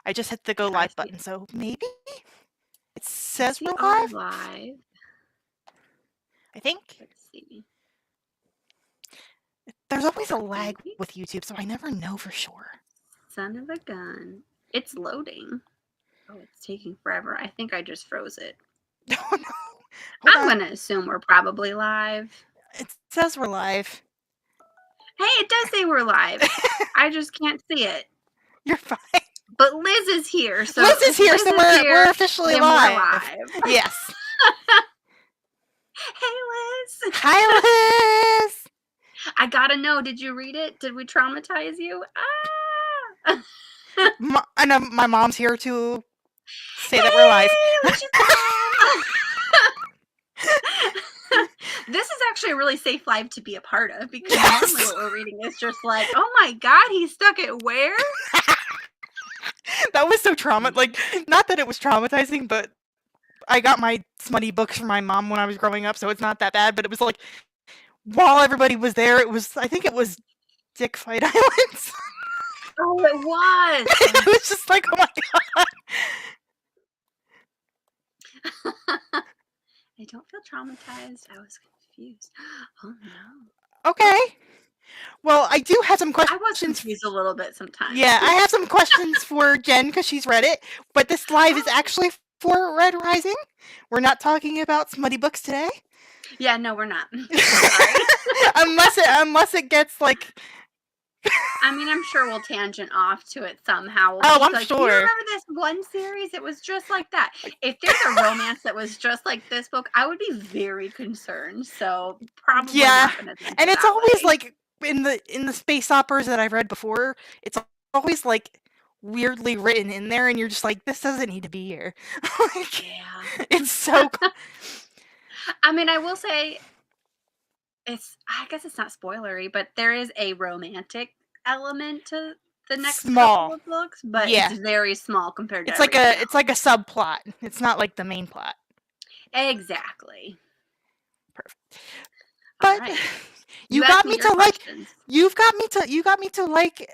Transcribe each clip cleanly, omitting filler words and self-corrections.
I just hit the go Yeah, I live see. button, so maybe it I says see we're our live. live. I think Let's see. there's always a lag Maybe. with YouTube, so I never know for sure. Son of a gun. It's loading. Oh, it's taking forever. I think I just froze it. Oh no! Hold I'm on. going to assume we're probably live. It says we're live. Hey, it does say we're live. I just can't see it. You're fine. But Liz is here. So Liz is if here, Liz so is we're here, officially then live. we're live. Yes. Hey, Liz. Hi, Liz. I gotta know, did you read it? Did we traumatize you? Ah! I know my mom's here to say Hey, that we're live. Alicia's mom. This is actually a really safe live to be a part of, because normally what we're reading is just like, oh my god, he's stuck at where? That was so like, not that it was traumatizing, but I got my smutty books from my mom when I was growing up, so it's not that bad, but it was like, while everybody was there, I think it was Dick Fight Islands. Oh, it was. It was just like, oh my god. I don't feel traumatized. I was confused. Oh no. Okay. Well, I do have some I questions. was confused a little bit sometimes. Yeah, I have some questions for Jen because she's read it, but this live is actually for Red Rising. We're not talking about smutty books today. Yeah, no, we're not. Sorry. unless it gets like. I mean, I'm sure we'll tangent off to it somehow. We'll Oh, just I'm be like, sure. you remember this one series? It was just like that. If there's a romance that was just like this book, I would be very concerned. So probably not gonna think and it's that always way. like in the space operas that I've read before. It's always like weirdly written in there, and you're just like, this doesn't need to be here. Like, yeah, it's so. I mean, I will say, I guess it's not spoilery, but there is a romantic element to the next couple of books, but it's very small compared to everything else. It's like a subplot. It's not like the main plot. Exactly. Perfect. All But right. you got me to like. You got me to like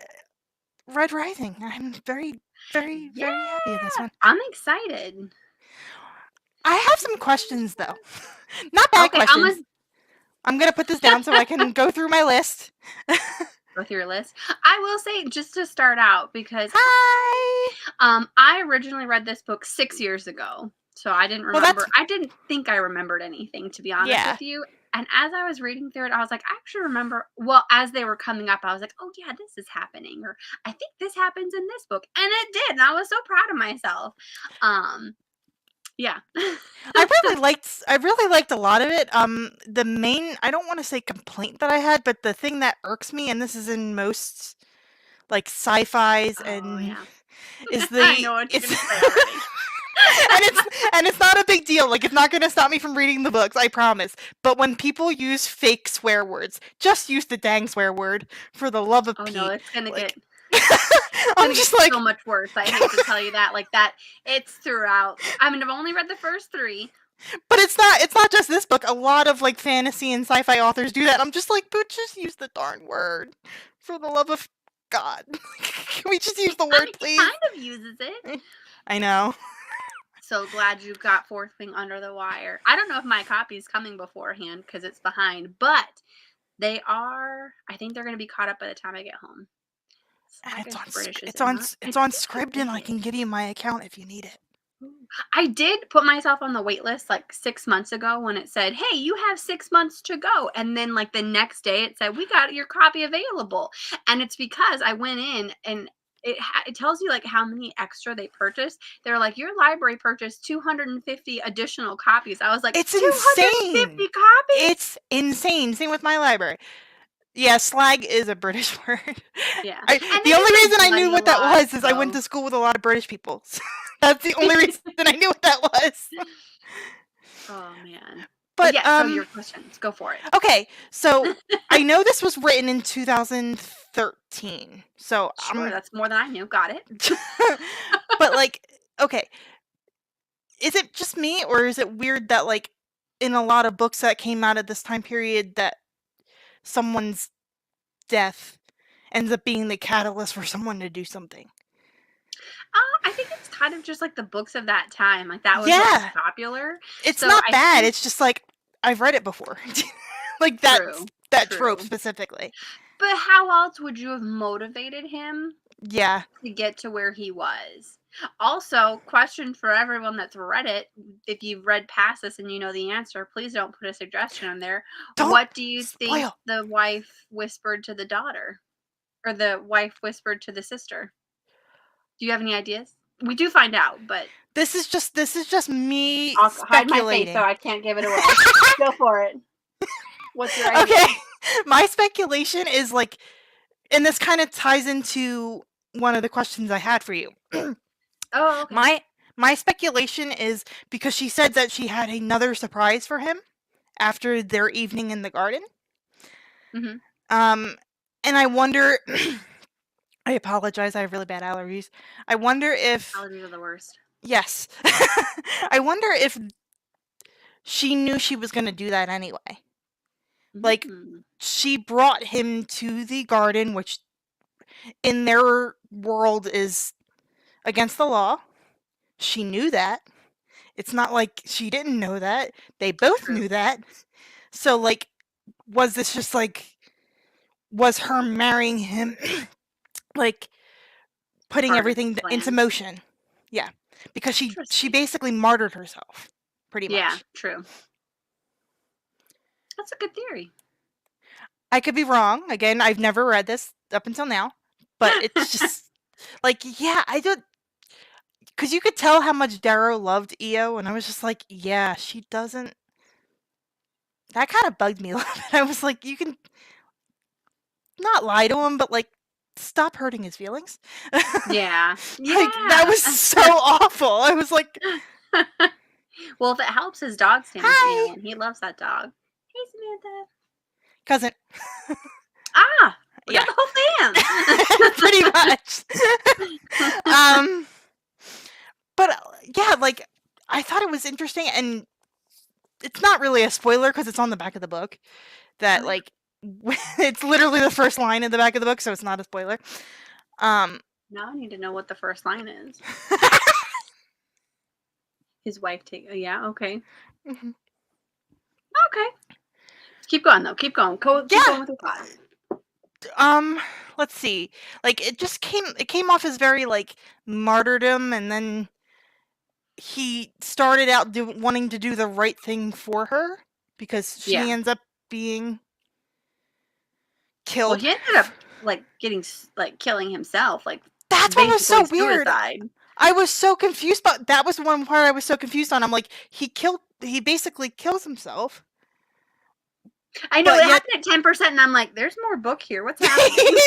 Red Rising. I'm very, very, very happy with this one. I'm excited. I have some questions though. Not bad questions. I'm gonna put this down so I can go through my list. Go through your list. I will say, just to start out, because hi, I originally read this book 6 years ago, so I didn't remember. I didn't think I remembered anything, to be honest with you. And as I was reading through it, I was like, I actually remember. Well, as they were coming up, I was like, oh yeah, this is happening, or I think this happens in this book, and it did. And I was so proud of myself. Yeah. I really liked a lot of it. The main, I don't want to say complaint that I had, but the thing that irks me, and this is in most like sci-fis is the I know what you're gonna say already. and it's not a big deal. Like, it's not going to stop me from reading the books, I promise. But when people use fake swear words, just use the dang swear word, for the love of Pete. No, it's gonna get. I'm just like, so much worse. I hate to tell you that. Like that, it's throughout. I mean, I've only read the first 3. But it's not just this book. A lot of like fantasy and sci-fi authors do that. I'm just like, but just use the darn word, for the love of God. Can we just use the word, please? He kind of uses it. I know. So glad you got Fourth Wing under the wire. I don't know if my copy is coming beforehand because it's behind, but they are. I think they're going to be caught up by the time I get home. It's on Scribd, I can give you my account if you need it. I did put myself on the wait list like 6 months ago when it said, hey, you have 6 months to go. And then like the next day it said, we got your copy available. And it's because I went in and it tells you like how many extra they purchased. They're like, your library purchased 250 additional copies. I was like, it's 250 insane. copies? It's insane. Same with my library. Yeah, slag is a British word. Yeah. The only reason I knew what that was is I went to school with a lot of British people. So that's the only reason I knew what that was. Oh man. But yeah, so your questions, go for it. Okay, so I know this was written in 2013. So sure, that's more than I knew. Got it. But like, okay, is it just me, or is it weird that like in a lot of books that came out at this time period that someone's death ends up being the catalyst for someone to do something? kind of just like the books of that time. Like that was what was Yeah. popular. It's So not I bad. think It's just like I've read it before. Like that true, trope true. specifically. But how else would you have motivated him Yeah. to get to where he was? Also, question for everyone that's read it, if you've read past this and you know the answer, please don't put a suggestion on there. Don't What do you think spoil. the wife whispered to the daughter? Or the wife whispered to the sister? Do you have any ideas? We do find out, but This is just me I'll hide my face so speculating. I can't give it away. Go for it. What's your idea? Okay. My speculation is like, and this kind of ties into one of the questions I had for you. Oh, okay. My speculation is because she said that she had another surprise for him after their evening in the garden. Mhm. And I wonder. I apologize. I have really bad allergies. I wonder if Allergies are the worst. yes. I wonder if she knew she was going to do that anyway. Like Mm. she brought him to the garden, which in their world is against the law. She knew that. It's not like she didn't know that. They both knew True. that. So like was this just like was her marrying him like putting Part of his everything into plan. motion? Yeah. Because she Interesting. basically martyred herself pretty Yeah, much. true. That's a good theory. I could be wrong. Again, I've never read this up until now, but it's just like yeah, I don't because you could tell how much Darrow loved EO, and I was just like, yeah, she doesn't. That kind of bugged me a little bit. I was like, you can not lie to him, but like, stop hurting his feelings. Yeah. Like that was Yeah. so awful. I was like, Well, if it helps, his dog's name is hi, Ian, and he loves that dog. Hey, Samantha. cousin. Ah, we Yeah, got the whole pretty much. fam. But yeah, like I thought it was interesting, and it's not really a spoiler because it's on the back of the book. That Okay. like it's literally the first line in the back of the book, so it's not a spoiler. Um, Now I need to know what the first line is. His wife take. Yeah. Okay. mhm. Okay. Keep going though. Keep going. Keep Yeah. going with your thought. Let's see. Like it came off as very like martyrdom, and then he started out wanting to do the right thing for her because she Yeah. ends up being Well, killed. he ended up like getting like killing himself, like That's what was so basically weird. suicide. I was so confused, but that was one part I was so confused on. I'm like, he basically kills himself, I know but it yet happened at 10%, and I'm like, "There's more book here. What's yeah, happening?"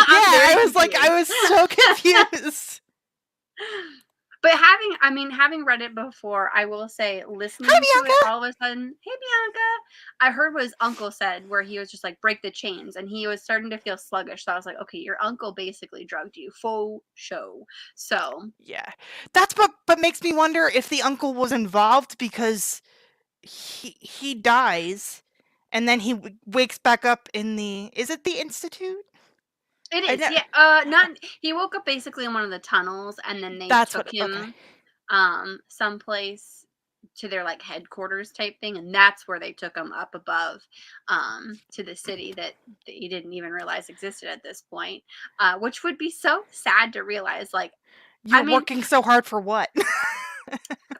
I'm very I was like, I confused. was so confused. But having read it before, I will say, Hi, listening to it, Bianca. all of a sudden, hey Bianca, I heard what his uncle said, where he was just like, break the chains, and he was starting to feel sluggish. So I was like, okay, your uncle basically drugged you, faux show. So Yeah, that's but makes me wonder if the uncle was involved because he dies, and then he wakes back up in the is it the institute? it I is, know yeah. Not he woke up basically in one of the tunnels, and then they that's took what. Okay, him someplace to their like headquarters type thing, and that's where they took him up above to the city that he didn't even realize existed at this point, which would be so sad to realize. Like, I you're mean, working so hard for what?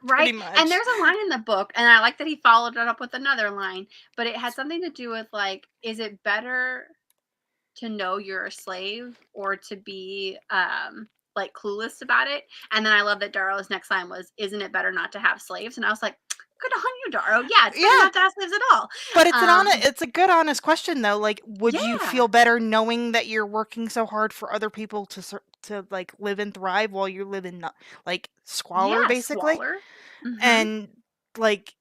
Pretty right? And much. there's a line in the book, and I like that he followed it up with another line, but it had something to do with like, is it better to know you're a slave or to be like clueless about it? And then I love that Darrow's next line was, isn't it better not to have slaves? And I was like, good on you, Darrow. Yeah, it's better Yeah, not to have slaves at all. but Um, it's a good honest question though. Like, would you yeah. feel better knowing that you're working so hard for other people to like live and thrive while you live in like squalor Yeah, basically? squalor. Hmm. And like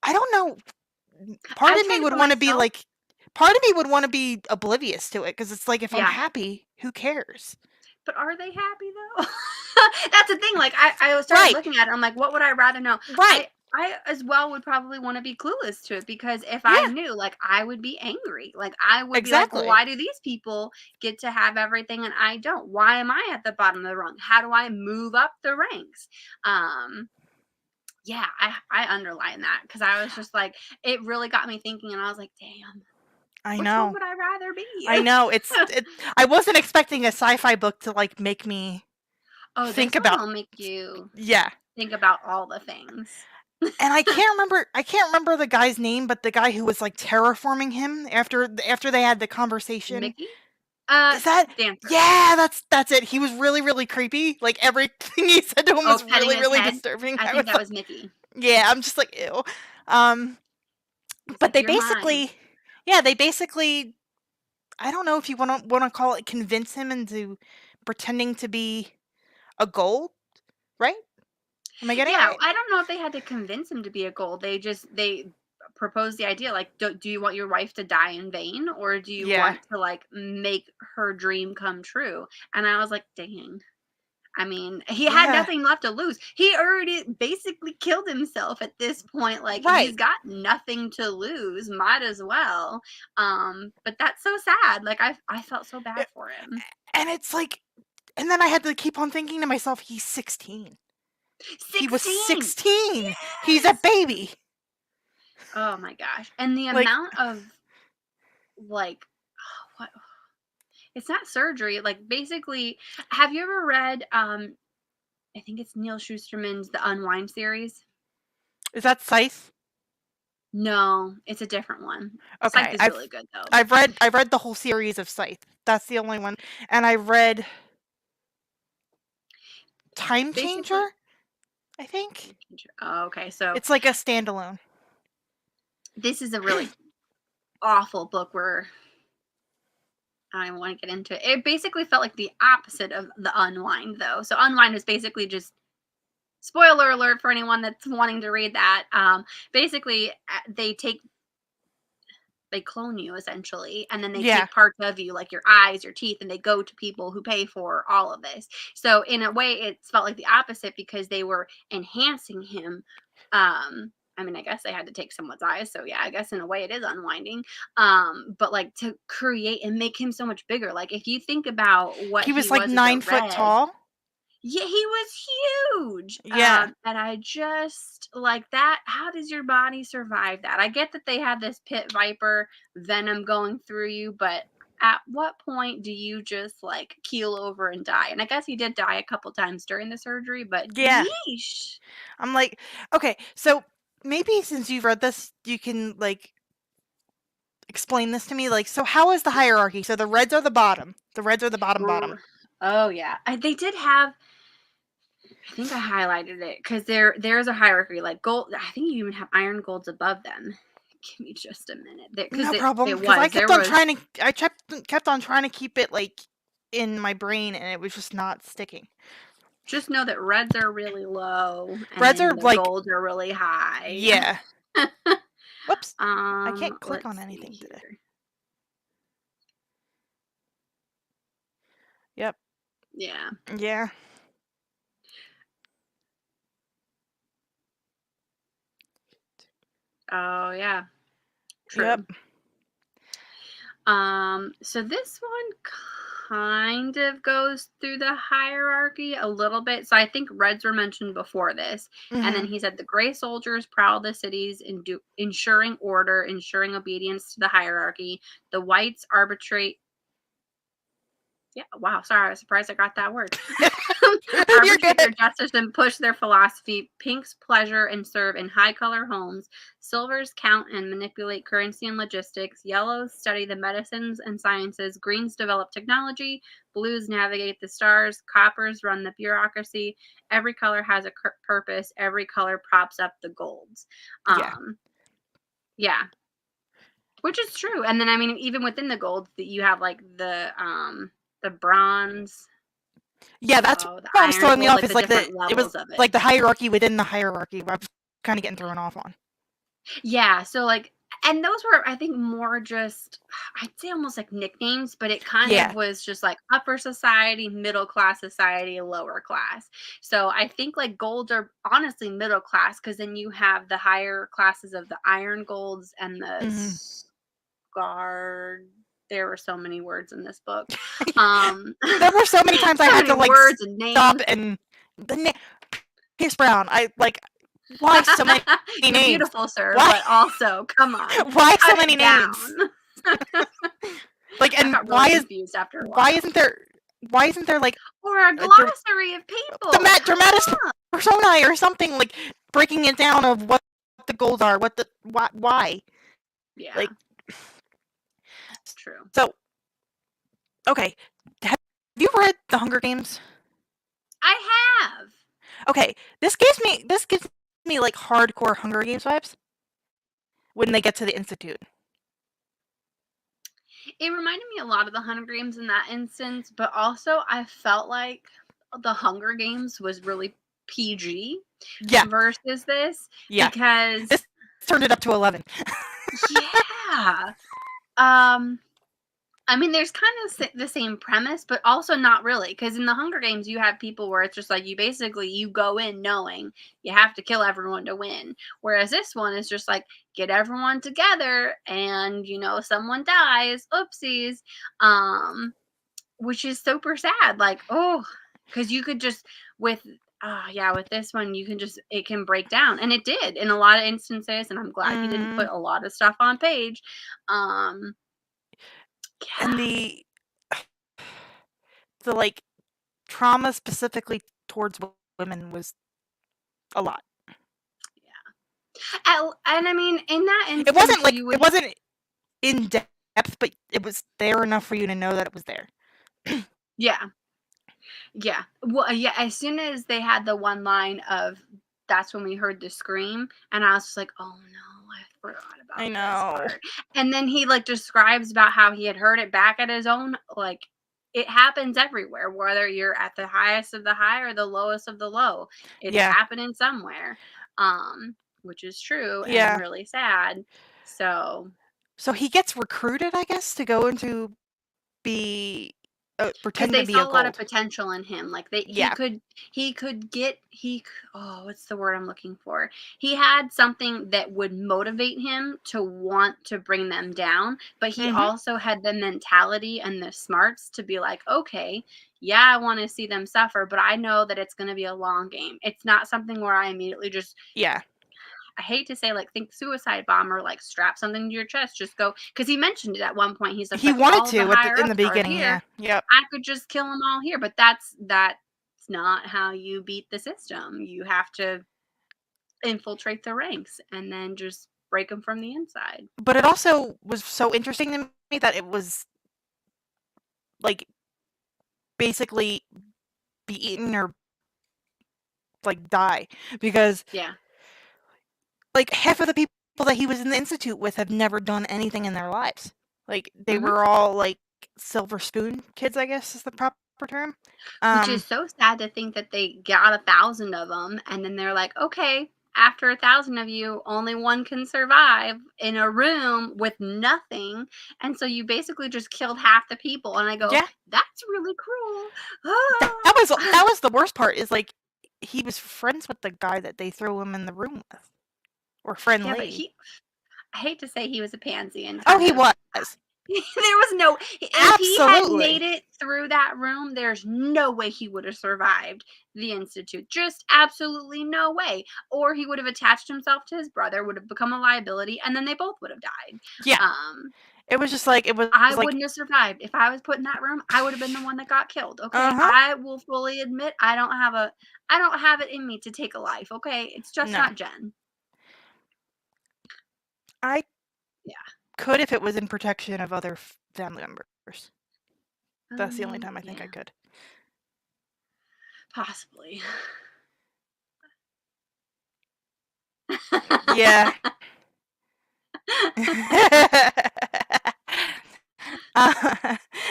I don't know, part I of me tried to would put want to be myself. like part of me would want to be oblivious to it because it's like if I'm Yeah. happy, who cares? But are they happy though? That's the thing. Like I started Right. looking at it. I'm like, what would I rather know? Right. I as well would probably want to be clueless to it because if I Yeah, knew, like, I would be angry. Like, I would be like, well, exactly. why do these people get to have everything and I don't? Why am I at the bottom of the rung? How do I move up the ranks? Um, yeah, I underline that because I was just like, it really got me thinking, and I was like, damn, I which one know. would I rather be? I know. I wasn't expecting a sci-fi book to like make me Oh, think this one about. will make you Yeah. think about all the things. And I can't remember the guy's name, but the guy who was like terraforming him after they had the conversation. Mickey? Is that Dancer. Yeah, that's it. He was really, really creepy. Like everything he said to him Oh, was petting really, his really head? disturbing. I I think was that like, was Mickey. yeah, I'm just like, ew. Um, He's but like, "You're mine." they basically, I don't know if you want to call it convince him into pretending to be a gold, right? Am I getting it Yeah, right? I don't know if they had to convince him to be a goal. They proposed the idea like, do you want your wife to die in vain or do you Yeah. want to like make her dream come true? And I was like, dang. I mean, he had Yeah. nothing left to lose. He already basically killed himself at this point. Like he's Right. got nothing to lose. Might as well. But that's so sad. Like I felt so Yeah, bad for him. and it's like, and then I had to keep on thinking to myself, he's 16. He was 16. 16. He's a Yes. baby. Oh my gosh. And the Like, amount of like what it's not surgery, like basically have you ever read I think it's Neil Schusterman's The Unwind series? is that Scythe? No, it's a different one. Scythe Okay, is really good though. I've read the whole series of Scythe. That's the only one, and I read Time Basically, Changer. I think oh, okay. So it's like a standalone. this is a really awful book where I don't want to get into it. It basically felt like the opposite of The Unwind though. So Unwind is basically just spoiler alert for anyone that's wanting to read that. Basically they clone you essentially and then they Yeah, take parts of you like your eyes, your teeth, and they go to people who pay for all of this. So in a way it felt like the opposite because they were enhancing him. I mean, I guess they had to take someone's eyes, so yeah, I guess in a way it is unwinding. But like to create and make him so much bigger, like if you think about what he he was like was as a 9 foot red. tall. Yeah, he was huge. Yeah, And I just like that. How does your body survive that? I get that they had this pit viper venom going through you, but at what point do you just like keel over and die? And I guess he did die a couple times during the surgery, but yeah. yeesh. I'm like, okay, so maybe since you've read this, you can like explain this to me. Like, so how is the hierarchy? So the reds are the bottom. The reds are the bottom bottom. Oh yeah, they did have. I think I highlighted it because there's a hierarchy like gold. I think you even have iron golds above them. Give me just a minute, because No problem, it because I was kept there on was trying to. I kept on trying to keep it like in my brain, and it was just not sticking. just know that reds are really low and Reds are then the like, golds are really high. yeah. Whoops, I can't click Let's on see anything today. here. Yep. Yeah. Yeah. Oh yeah. Yep. True. So this one kind of goes through the hierarchy a little bit. So I think reds were mentioned before this. And then Mhm. he said the gray soldiers prowl the cities and ensuring order, ensuring obedience to the hierarchy. The whites arbitrate. Yeah, wow. Sorry, I was surprised I got that word. You're Arbitrate their good. justice and push their philosophy. Pinks pleasure and serve in high color homes. Silvers count and manipulate currency and logistics. Yellows study the medicines and sciences. Greens develop technology. Blues navigate the stars. Coppers run the bureaucracy. Every color has a purpose. Every color props up the golds. Yeah. Yeah, which is true. And then I mean, even within the golds, that you have like the bronze. Yeah, that's Oh, the what was iron throwing me gold, off. like Is the like different it was levels of it. like the hierarchy within the hierarchy. I was kind of getting thrown off on. Yeah, so like And those were, I think, more just, I'd say almost like nicknames, but it kind of Yeah. was just like upper society, middle class society, lower class. So I think like golds are honestly middle class because then you have the higher classes of the iron golds and the Mhm. guard. There were so many words in this book. There were so many times I So had many to like words and stop names. and Pierce Brown. I like why so many You're names? beautiful, sir, Why but also, come on, why so cut many it down. names? Like, I and got really confused after a why while. isn't there like Or a a glossary of people. Come dramatis on. personae or something, like breaking it down of what the goals are, what the why? Yeah, Like, true. so okay, have you read The Hunger Games? I have. Okay, this gives me like hardcore Hunger Games vibes when they get to the Institute. It reminded me a lot of the Hunger Games in that instance, but also I felt like the Hunger Games was really PG Yeah, versus this yeah. because This turned it up to 11. yeah. Um I mean, there's kind of the same premise, but also not really. Because in the Hunger Games, you have people where it's just like you go in knowing you have to kill everyone to win. Whereas this one is just like get everyone together, and someone dies, oopsies, which is super sad. Like, oh, because you could just with. Yeah, with this one, you can just, it can break down. And it did in a lot of instances. And I'm glad he didn't put a lot of stuff on page. Um, yeah. And the like trauma specifically towards women was a lot. And I mean, in that It wasn't instance, like you it would, wasn't in depth, but it was there enough for you to know that it was there. yeah, yeah. Well, yeah. As soon as they had the one line of, "That's when we heard the scream," and I was just like, "Oh no, I forgot I about this know. part." And then he like describes about how he had heard it back at his own, like it happens everywhere, whether you're at the highest of the high or the lowest of the low. It's Yeah, happening somewhere, which is true and yeah. really sad. So So he gets recruited, I guess, to go into be because pretend to they be a saw a lot of gold. potential in him. Like Yeah. he could get oh, what's the word I'm looking for? He had something that would motivate him to want to bring them down, but he Mhm. also had the mentality and the smarts to be like, okay, yeah, I want to see them suffer, but I know that it's going to be a long game. It's not something where I immediately just, Yeah. I hate to say, like, think suicide bomber, like strap something to your chest, just go, because he mentioned it at one point. He's just He like, wanted all the to higher in the ups are beginning, here. yeah. Yep. I could just kill them all here, but that's not how you beat the system. You have to infiltrate the ranks and then just break them from the inside. But it also was so interesting to me that it was like basically be eaten or like die because Yeah. like half of the people that he was in the institute with have never done anything in their lives. Like they Hmm. were all like silver spoon kids, I guess is the proper term. Which is so sad to think that they got 1,000 of them, and then they're like, okay, after 1,000 of you, only one can survive in a room with nothing, and so you basically just killed half the people. And I go, Yeah, that's really cruel. that was the worst part. Is like he was friends with the guy that they threw him in the room with, or Yeah, but friendly. I hate to say he was a pansy and Oh, kind he of, was there was no, if he had made absolutely. it through that room, there's no way he would have survived the institute. Just absolutely no way. Or he would have attached himself to his brother, would have become a liability, and then they both would have died. Yeah, Um, it was just like I wouldn't have survived. If I was put in that room, I would have been the one that got killed. Okay. uh huh. I will fully admit I don't have it in me to take a life. Okay. It's just No, not Jen. I Yeah. could if it was in protection of other family members. I That's the only mean, time I think I yeah, could. possibly. Yeah.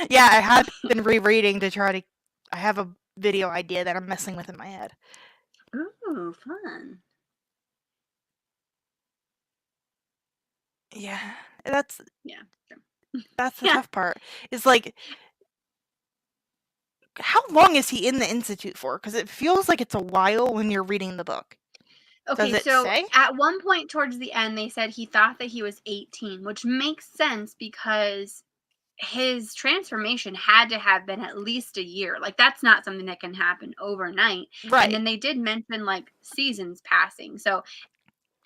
Yeah, I have been rereading to try to. I have a video idea that I'm messing with in my head. Ooh, fun. Yeah, that's Yeah. True. that's the Yeah. tough part. Is like, how long is he in the institute for? Because it feels like it's a while when you're reading the book. Does Okay, it so say? at one point towards the end, they said he thought that he was 18, which makes sense because his transformation had to have been at least a year. Like, that's not something that can happen overnight. And Right. then they did mention like seasons passing. So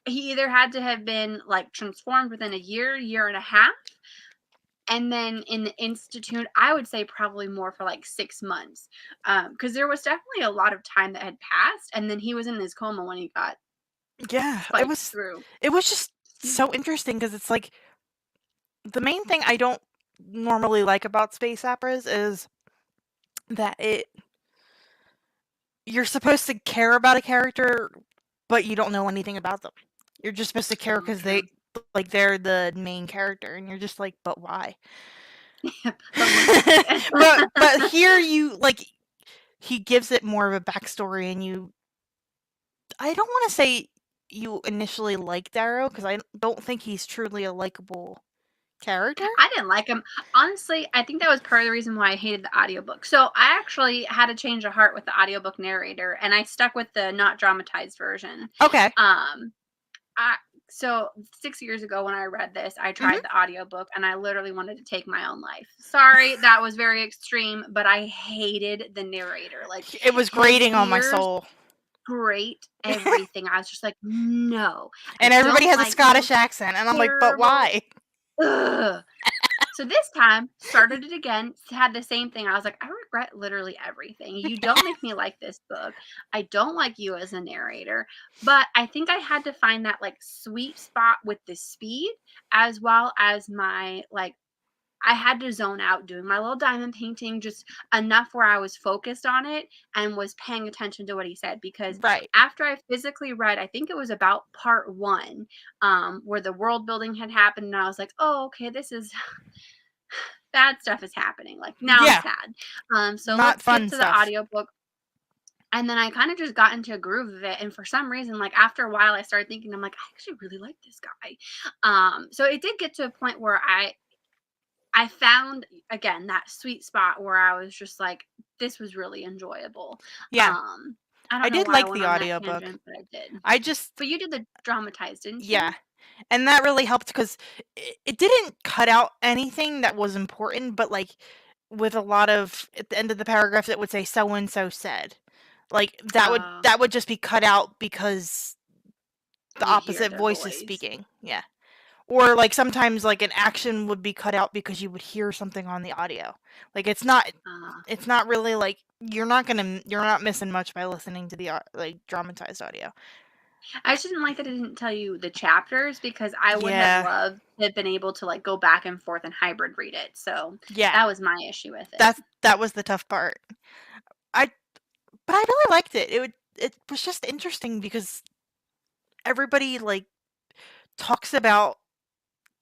he either had to have been like transformed within a year, year and a half. And then in the institute, I would say probably more for like 6 months. Because there was definitely a lot of time that had passed. And then he was in his coma when he got Yeah, spiked through. it was just Yeah. so interesting because it's like the main thing I don't normally like about space operas is that you're supposed to care about a character, but you don't know anything about them. You're just supposed to care Oh, because true. they're the main character, and you're just like, but why? But look at it. But here you like he gives it more of a backstory, and I don't want to say you initially like Darrow because I don't think he's truly a likable character. I didn't like him. Honestly, I think that was part of the reason why I hated the audiobook. So I actually had a change of heart with the audiobook narrator, and I stuck with the not dramatized version. Okay. Um, I so 6 years ago when I read this, I Mhm. tried the audiobook and I literally wanted to take my own life. Sorry, that was very extreme, but I hated the narrator. Like, It was his grating on my ears soul. grate everything. I was just like, "No, And I everybody don't has a like you. Scottish accent, and I'm like, but Terrible." why? Ugh. So this time, started it again, had the same thing. I was like, I regret literally everything. You don't make me like this book. I don't like you as a narrator. But I think I had to find that like sweet spot with the speed as well as my like I had to zone out doing my little diamond painting just enough where I was focused on it and was paying attention to what he said because Right. after I physically read, I think it was about part 1, where the world building had happened, and I was like, "Oh, okay, this is bad stuff is happening. Like, now I'm Yeah. sad." So Not let's skip fun to the stuff. audiobook. And then I kind of just got into a groove of it. And for some reason, like after a while, I started thinking, I'm like, I actually really like this guy. So it did get to a point where I found again that sweet spot where I was just like, this was really enjoyable. Yeah. Um, I I don't know did why I like went the on that audiobook. tangent, but I did. I just But you did the dramatized, didn't yeah. you? And that really helped because it didn't cut out anything that was important, but like with a lot of at the end of the paragraph it would say so and so said. Like Uh, that would just be cut out because the you hear opposite their voice is voice. speaking. Yeah. Or like sometimes like an action would be cut out because you would hear something on the audio. Like Uh, it's not really like you're not missing much by listening to the like dramatized audio. I just didn't like that it didn't tell you the chapters because I would have Yeah. loved to have been able to like go back and forth and hybrid read it. So Yeah. that was my issue with it. That was the tough part. I but I really liked it. It was just interesting because everybody like talks about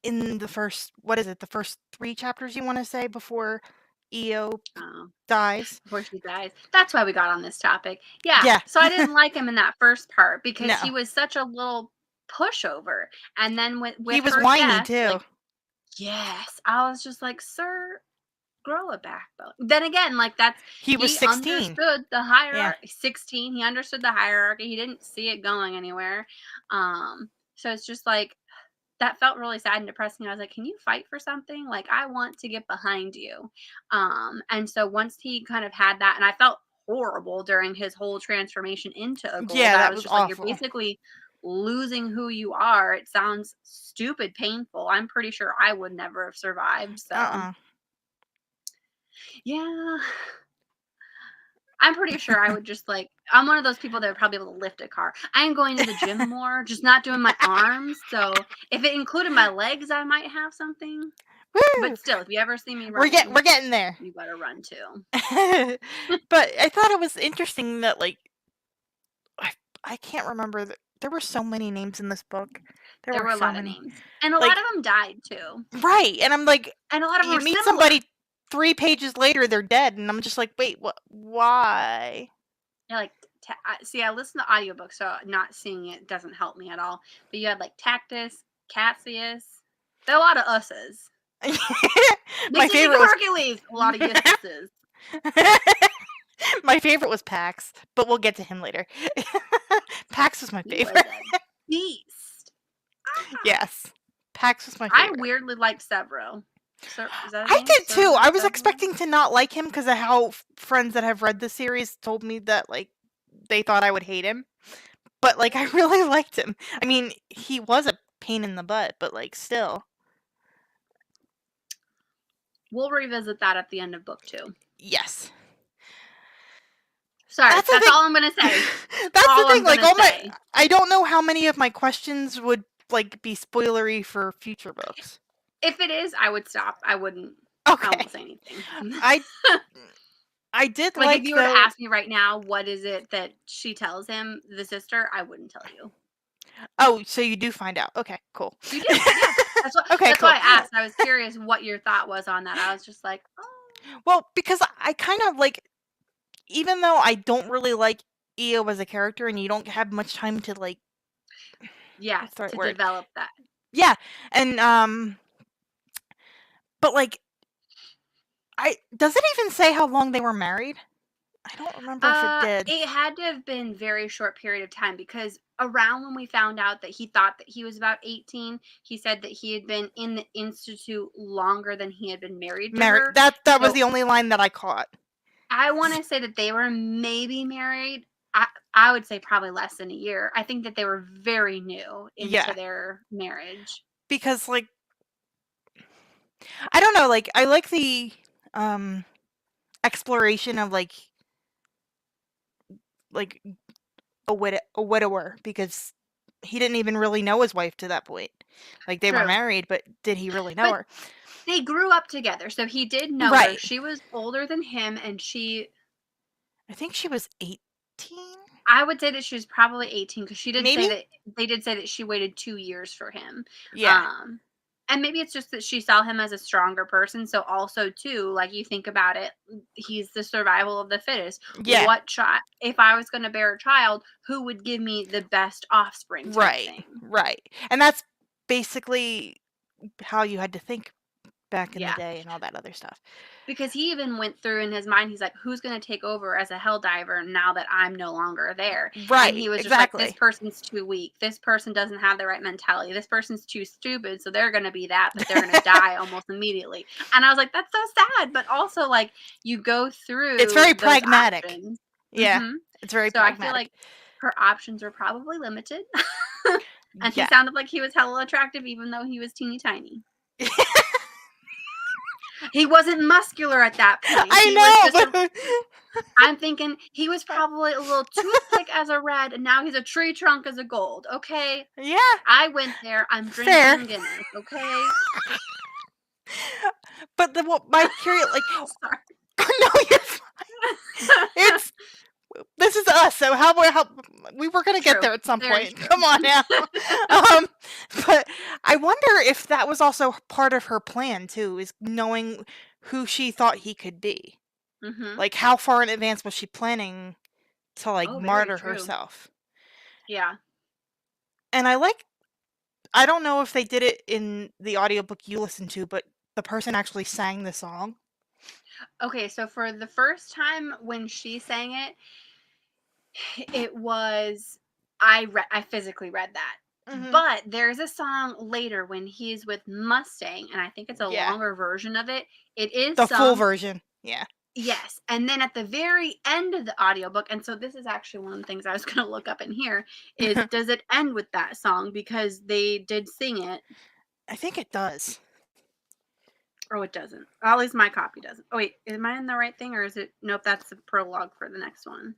in the first what is it? The first 3 chapters you want to say before EO Um, dies? before she dies. That's why we got on this topic. Yeah. Yeah. So I didn't like him in that first part because he No. was such a little pushover. And then He with was her whiny death, too. like, yes, I was just like, sir, grow a backbone. Then again, like that's He was he 16. understood the Yeah. hierarchy. 16, he understood the hierarchy. He didn't see it going anywhere. So it's just like that felt really sad and depressing. I was like, can you fight for something? Like, I want to get behind you. And so once he kind of had that, and I felt horrible during his whole transformation into a gold, Yeah, I that was was just like, you're awful. basically losing who you are. It sounds stupid, painful. I'm pretty sure I would never have survived. So, Uh-uh. yeah, I'm pretty sure I would just like, I'm one of those people that would probably be able to lift a car. I am going to the gym more, just not doing my arms. So, if it included my legs, I might have something. Woo! But still, if you ever see me running, We're getting there. you better run too. But I thought it was interesting that like I, I can't remember there were so many names in this book. There There were were a so lot of many. names, and a lot Like of them died too, right, and I'm like and a lot of them you were meet similar. somebody 3 pages later they're dead and I'm just like, "Wait, what why?" Yeah, like see, I listen to audiobooks, so not seeing it doesn't help me at all. But you had like Tactus, Cassius. There are a lot of us's. My Mississippi favorite was Hercules. A lot of yeses. my favorite was Pax, but we'll get to him later. Pax was my He was favorite. a beast. Ah. Yes. Pax was my I favorite. weirdly like Severo. Is that his I name? did too. I was Severo? expecting to not like him because of how friends that have read the series told me that like they thought I would hate him. But like I really liked him. I mean, he was a pain in the butt, but like still. We'll revisit that at the end of book 2. Yes. Sorry, That's the that's thing. all I'm gonna say. That's the All I'm thing. Like gonna all my, say. I don't know how many of my questions would like be spoilery for future books. If it is, I would stop. I won't Okay. say anything. I I did Like if like you were to though. ask me right now, what is it that she tells him, the sister, I wouldn't tell you. Oh, so you do find out. Okay, cool. You do, yeah. Okay, That's cool. why I asked. I was curious what your thought was on that. I was just like, oh, Well, because I kind of like, even though I don't really like EO as a character, and you don't have much time to like, yeah, what's the right to word? develop that. Yeah, and but like, does it even say how long they were married? I don't remember if it did. It had to have been very short period of time because around when we found out that he thought that he was about 18, he said that he had been in the institute longer than he had been married to Married. her. That was So the only line that I caught. I want to say that they were maybe married. I would say probably less than a year. I think that they were very new Yeah, into their marriage. because like I don't know, like I like the um exploration of like a widower because he didn't even really know his wife to that point. Like they were True. married, but did he really know But her? they grew up together. So he did know her. Right. She was older than him and I think she was 18. I would say that she was probably 18 because she did say Maybe? that they did say that she waited 2 years for him. Yeah. Um, and maybe it's just that she saw him as a stronger person. So also too, like you think about it, he's the survival of the fittest. Yeah. What child? If I was going to bear a child, who would give me the best offspring type Right. thing? Right. And that's basically how you had to think back in the Yeah. day and all that other stuff. Because he even went through in his mind, he's like, who's going to take over as a hell diver now that I'm no longer there? And Right. he was just like, this Exactly. person's too weak. This person doesn't have the right mentality. This person's too stupid. So they're going to be that they're going to die almost immediately. And I was like, that's so sad. But also, like, you go It's through very those pragmatic. options. Yeah. hmm It's very So I feel pragmatic. like her options were probably limited. And he Yeah. sounded like he was hella attractive, even though he was teeny tiny. He wasn't muscular at that point. I He was just know, a but I'm thinking he was probably a little toothpick as a red, and now he's a tree trunk as a gold. Okay, yeah, I went there. I'm fair. drinking Guinness. Okay, But my curious, like, sorry. no, you're fine. It's this is us, so how we were gonna get True. there at some Very point. true. Come on now. um, but I wonder if that was also part of her plan too, is knowing who she thought he could be. hmm Like, how far in advance was she planning to like Oh, very martyr true. herself? Yeah. And I don't know if they did it in the audiobook you listened to, but the person actually sang the song. Okay, so for the first time when she sang it, it was I physically read that. Mhm. But there's a song later when he's with Mustang, and I think it's a Yeah. longer version of it. It is The full sung. version. Yeah. Yes, and then at the very end of the audiobook, and so this is actually one of the things I was gonna look up in here, is does it end with that song? Because they did sing it. I think it does. Oh, it doesn't. At least my copy doesn't. Oh wait, am I in the right thing or is it nope, that's the prologue for the next one.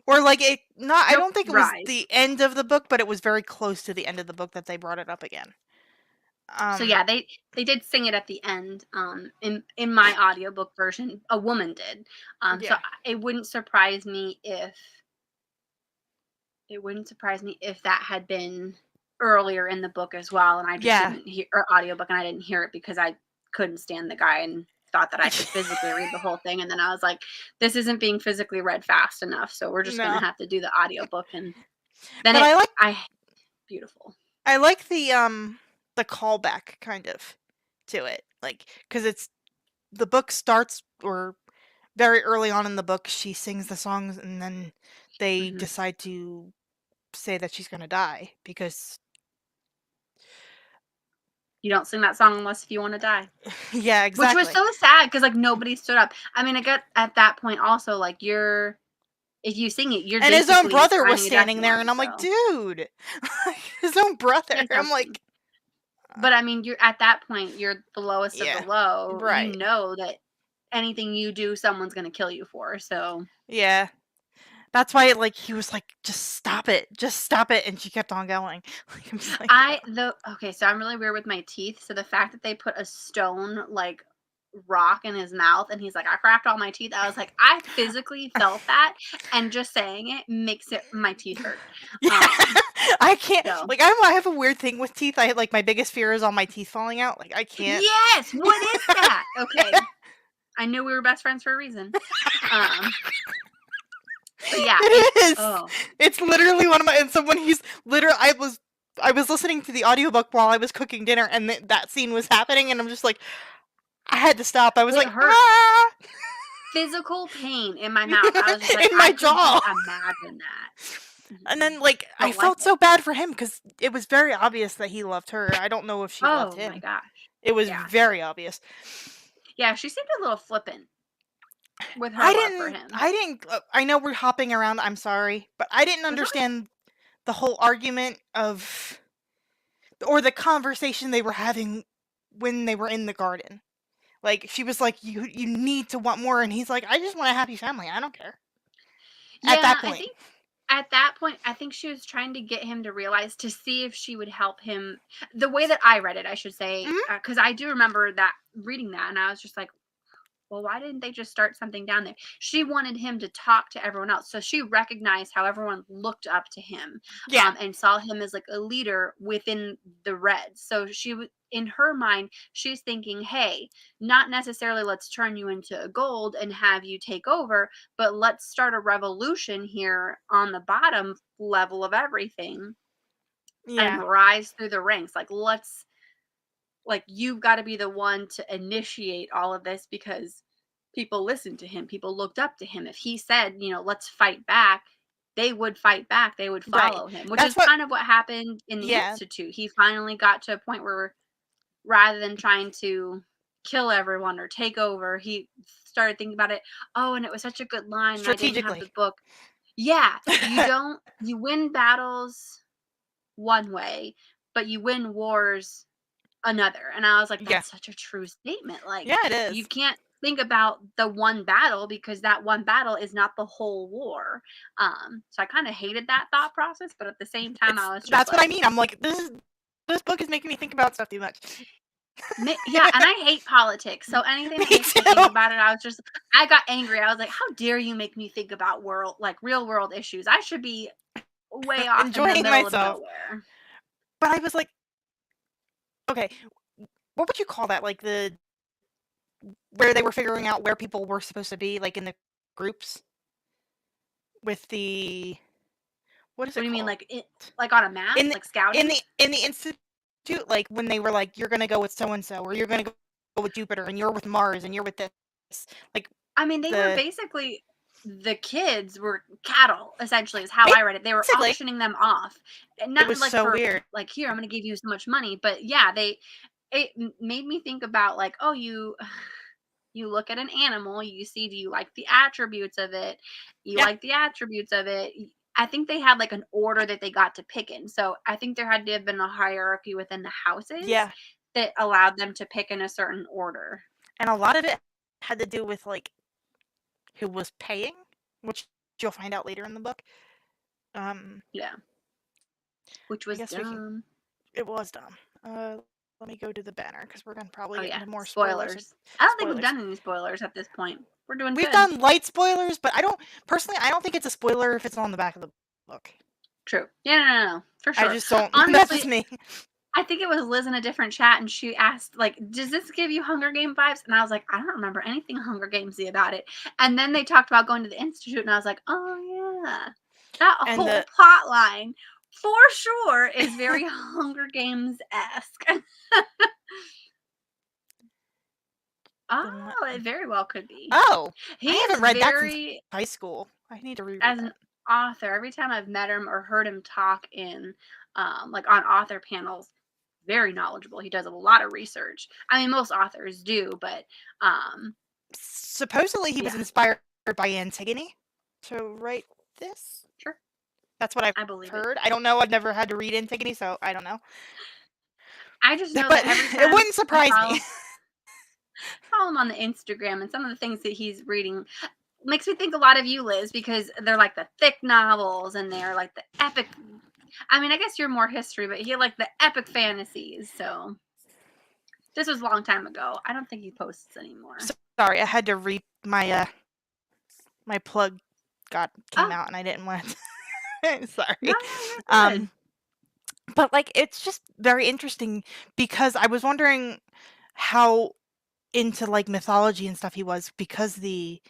Or like it not I Nope, don't think it was Rise. the end of the book, but it was very close to the end of the book that they brought it up again. So yeah, they did sing it at the end. In my audiobook version, a woman did. So Yeah. it wouldn't surprise me if that had been earlier in the book as well, and I just Yeah. didn't hear or audiobook and I didn't hear it because I couldn't stand the guy and thought that I could physically read the whole thing. And then I was like, this isn't being physically read fast enough, so we're just gonna No. have to do the audiobook and Then But beautiful. I like the callback kind of to it, like, because the book starts, or very early on in the book she sings the songs, and then they Mhm. decide to say that she's gonna die because You don't sing that song unless if you wanna die. yeah, Which was exactly. so sad because like, nobody stood up. I mean, I get at that point also, like, if you sing it, you're And his own basically brother was signing a death standing there, warrant, and I'm like, so dude, his own brother. yeah, so I'm like, but, I mean, you're at that point, you're the lowest of the yeah, low. You right, know that anything you do, someone's gonna kill you for, so yeah. That's why, like, he was like, just stop it, and she kept on going. Like, I'm just like, okay, so I'm really weird with my teeth, so the fact that they put a stone, like, rock in his mouth and he's like, "I cracked all my teeth," I was like, I physically felt that, and just saying it makes it my teeth hurt. yeah, Um, I can't. so Like, I have a weird thing with teeth. I like my biggest fear is all my teeth falling out. Like, I can't. yes! What is that? Okay. I knew we were best friends for a reason. Um, but yeah, It is. oh, It's literally one of my. And so when he's literally, I was listening to the audiobook while I was cooking dinner, and that scene was happening, and I'm just like, I had to stop. I was it like, hurt. ah, Physical pain in my mouth. I was just like, in I my could just jaw. imagine that. And then, like, I Don't like felt it. so bad for him because it was very obvious that he loved her. I don't know if she loved Oh my him. gosh. It was Yeah. very obvious. Yeah, she seemed a little flippant with her love for him. I know we're hopping around. I'm sorry, but I didn't That's okay. understand the whole argument of, or the conversation they were having when they were in the garden. Like, she was like, you need to want more," and he's like, "I just want a happy family. I don't care." At Yeah, that I point. think at that point, I think she was trying to get him to realize to see if she would help him the way that I read it, I should say, Mhm. because I do remember that reading that, and I was just like, well, why didn't they just start something down there? She wanted him to talk to everyone else. So she recognized how everyone looked up to him, Yeah. and saw him as like a leader within the Reds. So in her mind, she's thinking, hey, not necessarily let's turn you into a gold and have you take over, but let's start a revolution here on the bottom level of everything and Yeah. rise through the ranks. Like you've got to be the one to initiate all of this because people listened to him, people looked up to him. If he said, let's fight back, they would fight back, they would Right. follow him, which That's is what kind of what happened in the yeah. institute. He finally got to a point where rather than trying to kill everyone or take over, he started thinking about it. Oh, and it was such a good line, and I didn't have Strategically. the book. Yeah, you win battles one way, but you win wars another. And I was like, Yeah. that's such a true statement. Like, Yeah, it you is. can't think about the one battle because that one battle is not the whole war. So I kind of hated that thought process, but at the same time, I was just That's what I like, mean. I'm like, this book is making me think about stuff too much. Yeah, and I hate politics. So anything Me that makes me think too. about it, I got angry. I was like, how dare you make me think about real world issues? I should be way off in the Enjoying middle of myself. nowhere. But I was like, okay, what would you call that? Like where they were figuring out where people were supposed to be, like in the groups with the what is What it do you mean, called? like on a map, In the like scouting? in the institute, like when they were like, you're gonna go with so and so, or you're gonna go with Jupiter, and you're with Mars, and you're with this. Like I mean, they were the basically the kids were cattle, essentially, is how I read it. They were basically, auctioning them off. And it not was like so for weird. like, here, I'm gonna give you so much money. But yeah, made me think about like, oh, you look at an animal, you see, do you like the attributes of it? You Yeah, like the attributes of it. I think they had like an order that they got to pick in. So I think there had to have been a hierarchy within the houses yeah, that allowed them to pick in a certain order. and a lot of it had to do with like who was paying, which you'll find out later in the book. Um, Yeah, which I was guess we can. dumb. It was dumb. Let me go to the banner because we're gonna probably Oh get yeah, into more spoilers. spoilers. I don't think we've Spoilers. done any spoilers at this point. We're doing We've good. done light spoilers, but I don't think it's a spoiler if it's on the back of the book. True. Yeah, no, for I sure. just don't. That's just Honestly, me. I think it was Liz in a different chat, and she asked, like, "Does this give you Hunger Game vibes?" And I was like, "I don't remember anything Hunger Gamesy about it." And then they talked about going to the institute, and I was like, "Oh yeah." That And whole plot line, for sure, is very Hunger Games-esque. Oh, it very well could be. Oh, He I is haven't read that since very high school. I need to reread as that. an author, every time I've met him or heard him talk in, like, on author panels, very knowledgeable. He does a lot of research. I mean, most authors do, but, um, Supposedly, he was yeah, inspired by Antigone to write this. sure. That's what I've I believe it. heard. I don't know. I've never had to read Antigone, so I don't know. I just know But that every it time wouldn't I surprise me. follow him on the Instagram and some of the things that he's reading makes me think a lot of you, Liz, because they're like the thick novels and they're like the epic. I mean, I guess you're more history, but he like the epic fantasies. So this was a long time ago. I don't think he posts anymore. Sorry, I had to read my my plug came Oh, out and I didn't want to. no, Sorry. you're good. But like it's just very interesting because I was wondering how into like mythology and stuff he was because the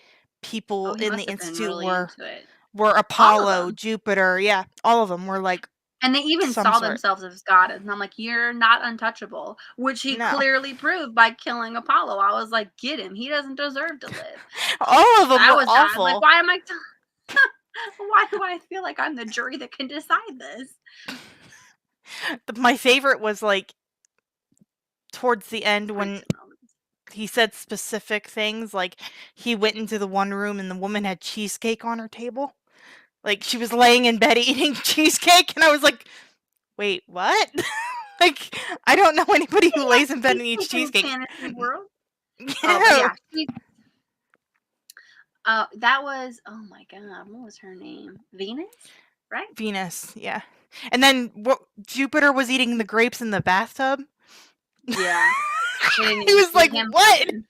people Oh, he in the must have been institute really into it. were All of Apollo, them. Jupiter, yeah, all of them were like And they even some saw sort. themselves as goddess. And I'm like, you're not untouchable, which he No. clearly proved by killing Apollo. I was like, get him. He doesn't deserve to live. All of them I were was not like, awful. why am I why do I feel like I'm the jury that can decide this? My favorite was like towards the end when Preacher moments. he said specific things like he went into the one room and the woman had cheesecake on her table. Like she was laying in bed eating cheesecake and I was like, "Wait, what?" Like I don't know anybody They who have lays in bed and eats cheesecake in cheesecake. fantasy world. Oh, but Yeah. yeah, that was oh my god, what was her name? Venus, right? Venus, yeah. And then Jupiter was eating the grapes in the bathtub. Yeah, they didn't He even was see like, him "What?" coming.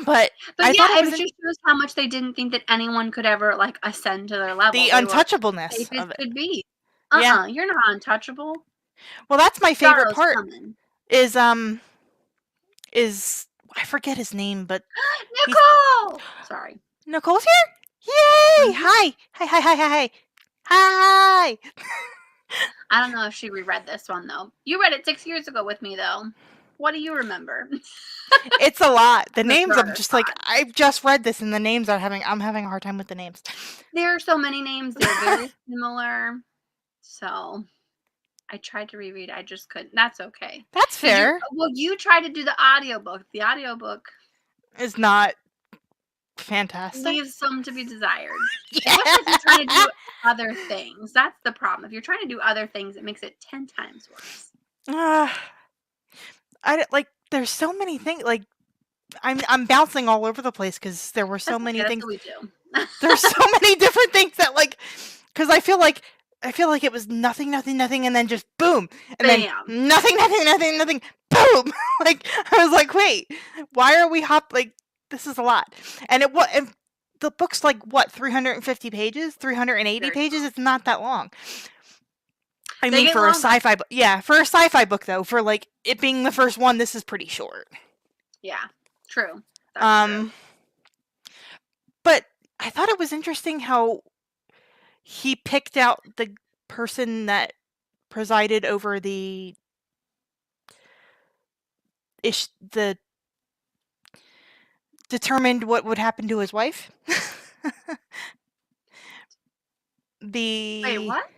But But I thought it yeah, was it just shows how much they didn't think that anyone could ever like ascend to their level. the They were safe untouchableness as of it. could be. Yeah. You're not untouchable. Well, that's my favorite Sorrow's part coming. is is I forget his name, but he's Nicole! Sorry. Nicole's here? Yay! Mhm. Hi. Hi hi hi hi hi. Hi. I don't know if she reread this one though. You read it 6 years ago with me though. What do you remember? It's a lot. The On the names I'm starter just like spot. I've just read this and the names I'm having a hard time with the names. There are so many names. They're very similar. So I tried to reread. I just couldn't. That's okay. That's Did you? fair. Well, you tried to do the audiobook. The audiobook Is not fantastic. leaves some to be desired, especially if you're Yeah. trying to do other things. That's the problem. If you're trying to do other things, it makes it 10 times worse. Like there's so many things like I'm bouncing all over the place because there were so That's many okay. That's things. what we do. There's so many different things that like because I feel like it was nothing, nothing, nothing, and then just boom, and then Bam. nothing, nothing, nothing, nothing, boom. Like I was like, wait, why are we like this is a lot, and and the book's like what 350 pages, 380 Very pages. small. It's not that long. I They mean, get for a longer. sci-fi book, yeah, for a sci-fi book though, for like it being the first one, this is pretty short. Yeah. True. That's true. Um, but I thought it was interesting how he picked out the person that presided over the determined what would happen to his wife. Wait, the what?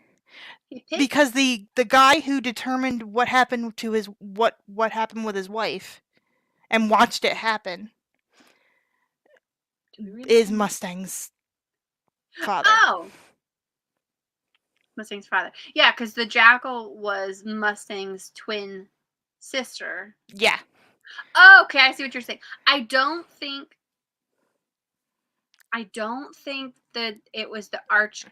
He picked? because the guy who determined what happened to his what happened with his wife and watched it happen Did we read the is same? Mustang's father. Oh, Mustang's father. Yeah, because the jackal was Mustang's twin sister. Yeah. Oh, okay, I see what you're saying. I don't think that it was the arch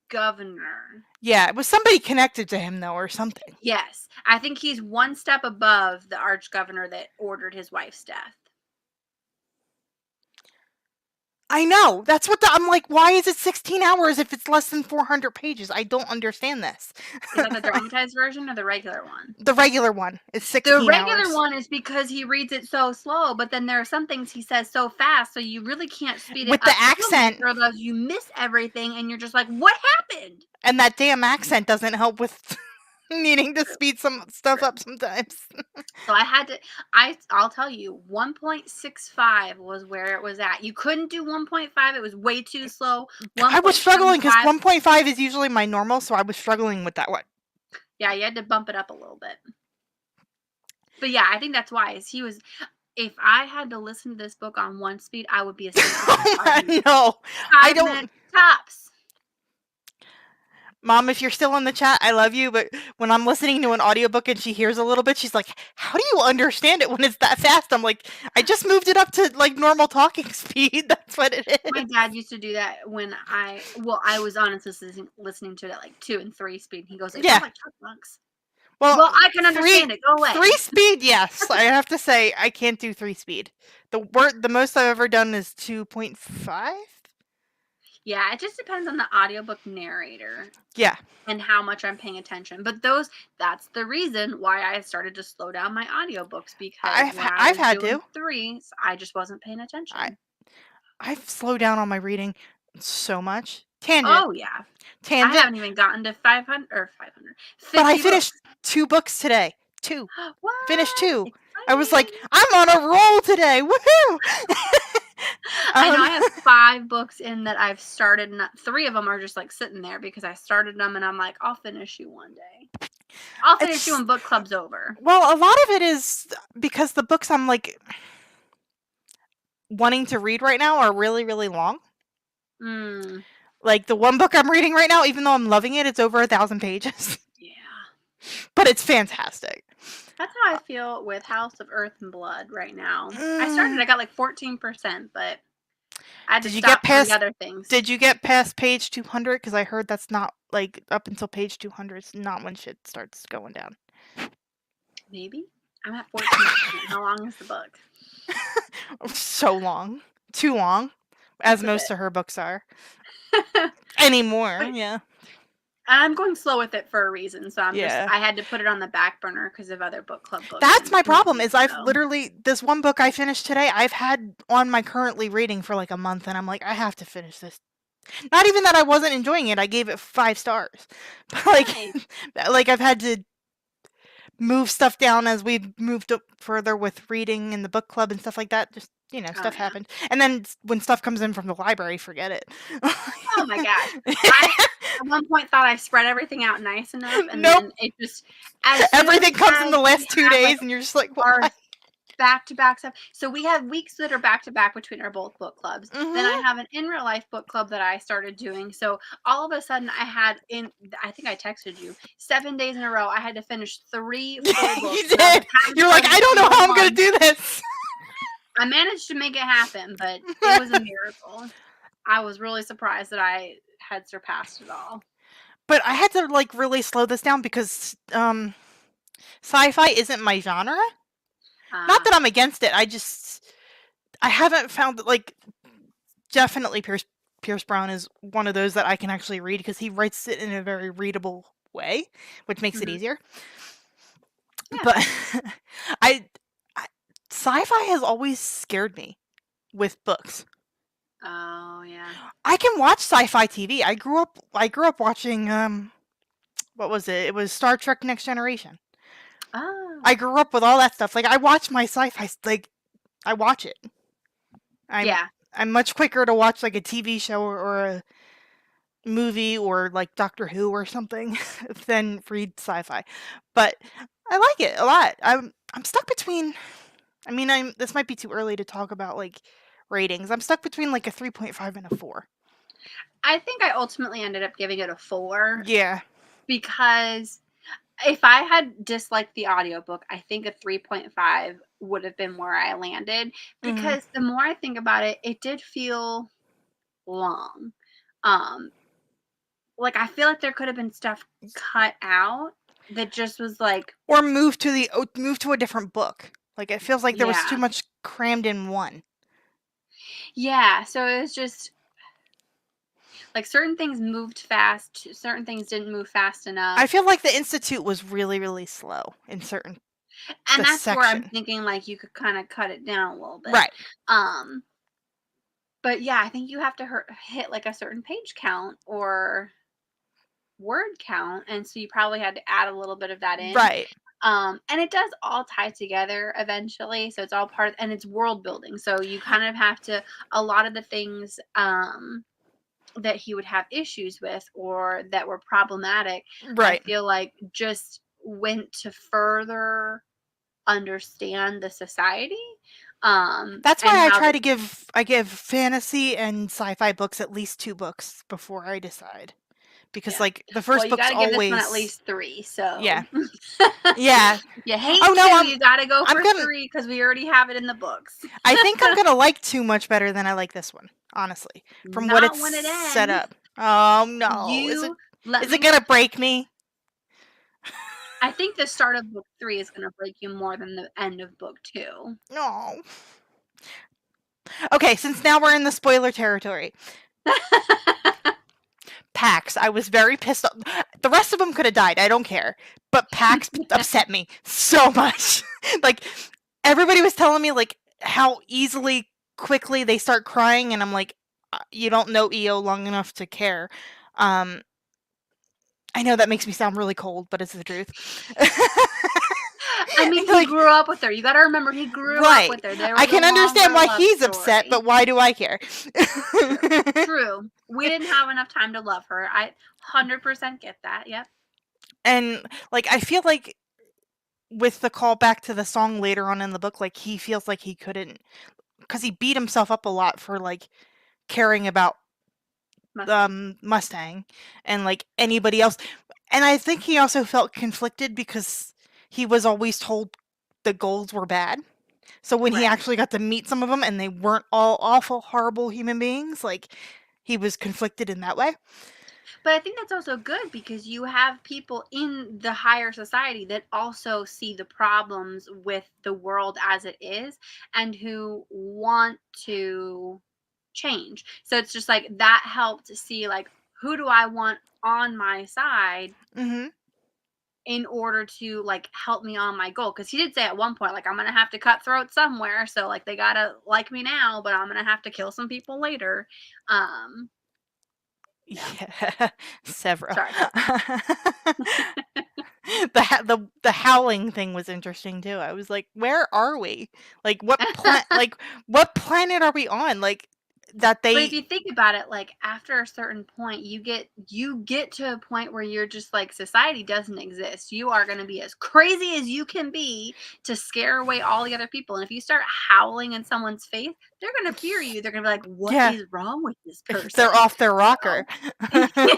governor. Yeah, it was somebody connected to him though or something. Yes. I think he's one step above the arch governor that ordered his wife's death. I know. That's what I'm like, why is it 16 hours if it's less than 400 pages? I don't understand this. Is that the dramatized version or the regular one? The regular one is The 16 regular hours. one is because he reads it so slow, but then there are some things he says so fast, so you really can't speed it With the up too much, accent. or otherwise you miss everything, and you're just like, what happened? And that damn accent doesn't help with needing to True. speed some stuff True. up sometimes. So I had to. I'll tell you, 1.65 was where it was at. You couldn't do 1.5; it was way too slow. I was struggling because 1.75. 1.5 is usually my normal, so I was struggling with that one. Yeah, you had to bump it up a little bit. But yeah, I think that's why. Is he was. If I had to listen to this book on one speed, I would be asleep within 5 minutes. No, I 5 don't. minutes tops. Mom, if you're still in the chat, I love you, but when I'm listening to an audiobook and she hears a little bit, she's like, how do you understand it when it's that fast? I'm like, I just moved it up to like normal talking speed. That's what it My is. dad used to do that when I was honestly listening to it at like 2 and 3 speed. He goes, "It Yeah. sounds like chipmunks." Well, Well, I can understand it. Go away. 3 speed, yes. I have to say, I can't do 3 speed. The most I've ever done is 2.5. Yeah, it just depends on the audiobook narrator Yeah. and how much I'm paying attention. But that's the reason why I started to slow down my audiobooks, because when I I've was had doing to. threes, I just wasn't paying I attention. I've slowed down on my reading so much. Tangent. Oh yeah. I Tangent. haven't even gotten to 500 or 500. But I 50 finished books. 2 books today. 2. Finished What? 2. I was like, Exciting. I'm on a roll today. Woohoo! I know I have 5 books in that I've started. 3 of them are just like sitting there because I started them, and I'm like, I'll finish you one day. I'll finish you when book club's over. Well, a lot of it is because the books I'm like wanting to read right now are really, really long. Mm. Like the one book I'm reading right now, even though I'm loving it, it's over 1,000 pages. Yeah. But it's fantastic. That's how I feel with House of Earth and Blood right now. I got like 14%, but I had to stop for the other things. Did you get past page 200? Because I heard that's not like up until page 200 is not when shit starts going down. Maybe. I'm at 14%. How long is the book? So long. Too long. As most of her books are. Anymore, yeah. I'm going slow with it for a reason, so Yeah. I had to put it on the back burner because of other book club books. That's my problem, is I've literally, this one book I finished today, I've had on my currently reading for like a month, and I'm like, I have to finish this. Not even that I wasn't enjoying it, I gave it 5 stars. But like I've had to move stuff down as we've moved up further with reading in the book club and stuff like that. Just, stuff happened. And then when stuff comes in from the library, forget it. Oh my gosh. I at one point thought I spread everything out nice enough, and then it just everything comes in the last 2 days, and you're just like, what? Back-to-back stuff. So we have weeks that are back-to-back between our both book clubs. Mm-hmm. Then I have an in real life book club that I started doing. So all of a sudden I had I think I texted you 7 days in a row. I had to finish 3 full books. You did. You're like, I don't know how I'm going to do this. I managed to make it happen, but it was a miracle. I was really surprised that I had surpassed it all. But I had to like really slow this down because sci-fi isn't my genre. Not that I'm against it. I haven't found that, like, definitely Pierce Brown is one of those that I can actually read because he writes it in a very readable way, which makes it easier. Yeah. But sci-fi has always scared me with books. Oh yeah. I can watch sci-fi TV. I grew up watching what was it? It was Star Trek Next Generation. Oh. I grew up with all that stuff. Like I watch my sci-fi, like I watch it. I'm much quicker to watch like a TV show or a movie or like Doctor Who or something than read sci-fi. But I like it a lot. I'm stuck between, I mean, this might be too early to talk about like ratings. I'm stuck between like a 3.5 and a 4. I think I ultimately ended up giving it a 4. Yeah. Because if I had disliked the audiobook, I think a 3.5 would have been where I landed. Because the more I think about it, it did feel long. Like I feel like there could have been stuff cut out that just was like, or move to a different book. Like it feels like there was too much crammed in one. Yeah, so it was just like certain things moved fast, certain things didn't move fast I enough. feel like the Institute was really, really slow in certain And the that's where I'm section. thinking like you could kind of cut it down a little bit. Right. Um but yeah, I think you have to hit like a certain page count or word count, and so you probably had to add a little bit of that in. Right. And it does all tie together eventually, so it's all part and it's world building. So you kind of have to a lot of the things that he would have issues with or that were problematic, I Right. feel like just went to further understand the society That's and why how the I give fantasy and sci-fi books at least 2 books before I decide. Because yeah. like the Well, first you got book's to give this one at always least 3. yeah. So Yeah. you hate Oh no, 2, you got to go I'm for gonna 3 because we already have it in the books. I think I'm gonna like 2 much better than I like this one, honestly, from what Not it's when it set ends. up. Oh no, You let is it me. gonna break me? I think the start of book 3 is going to break you more than the end of book 2. No. Okay, since now we're in the spoiler territory, Pax, I was very pissed off. The rest of them could have died. I don't care. But Pax upset me so much. Like everybody was telling me like how easily quickly they start crying and I'm like you don't know EO long enough to care. Um I know that makes me sound really cold, but it's the truth. I mean, he Like grew up with her. You got to remember, he grew up right. with her. There I was a can understand longer why love he's upset, story. but why do I care? True. True. We didn't have enough time to love her. I 100% get that. Yep. And like I feel like with the callback to the song later on in the book, like he feels like he couldn't because he beat himself up a lot for like caring about Mustang. Mustang and like anybody else. And I think he also felt conflicted because he was always told the goals were bad. So when he Right. actually got to meet some of them and they weren't all awful, horrible human beings, like he was conflicted in that way. But I think that's also good because you have people in the higher society that also see the problems with the world as it is and who want to change. So it's just like that helped to see like who do I want on my side Hmm. in order to like help me on my goal, because he did say at one point like I'm gonna have to cut throats somewhere, so like they gotta like me now but I'm gonna have to kill some people later. um yeah, Yeah, Severo. sorry. The howling thing was interesting too. I was like, where are we? Like what planet are we on? Like that But if they you think about it, like after a certain point, you get to a point where you're just like society doesn't exist. You are going to be as crazy as you can be to scare away all the other people. And if you start howling in someone's face, they're going to fear you. They're going to be like, "What yeah, is wrong with this they're person?" off their rocker. So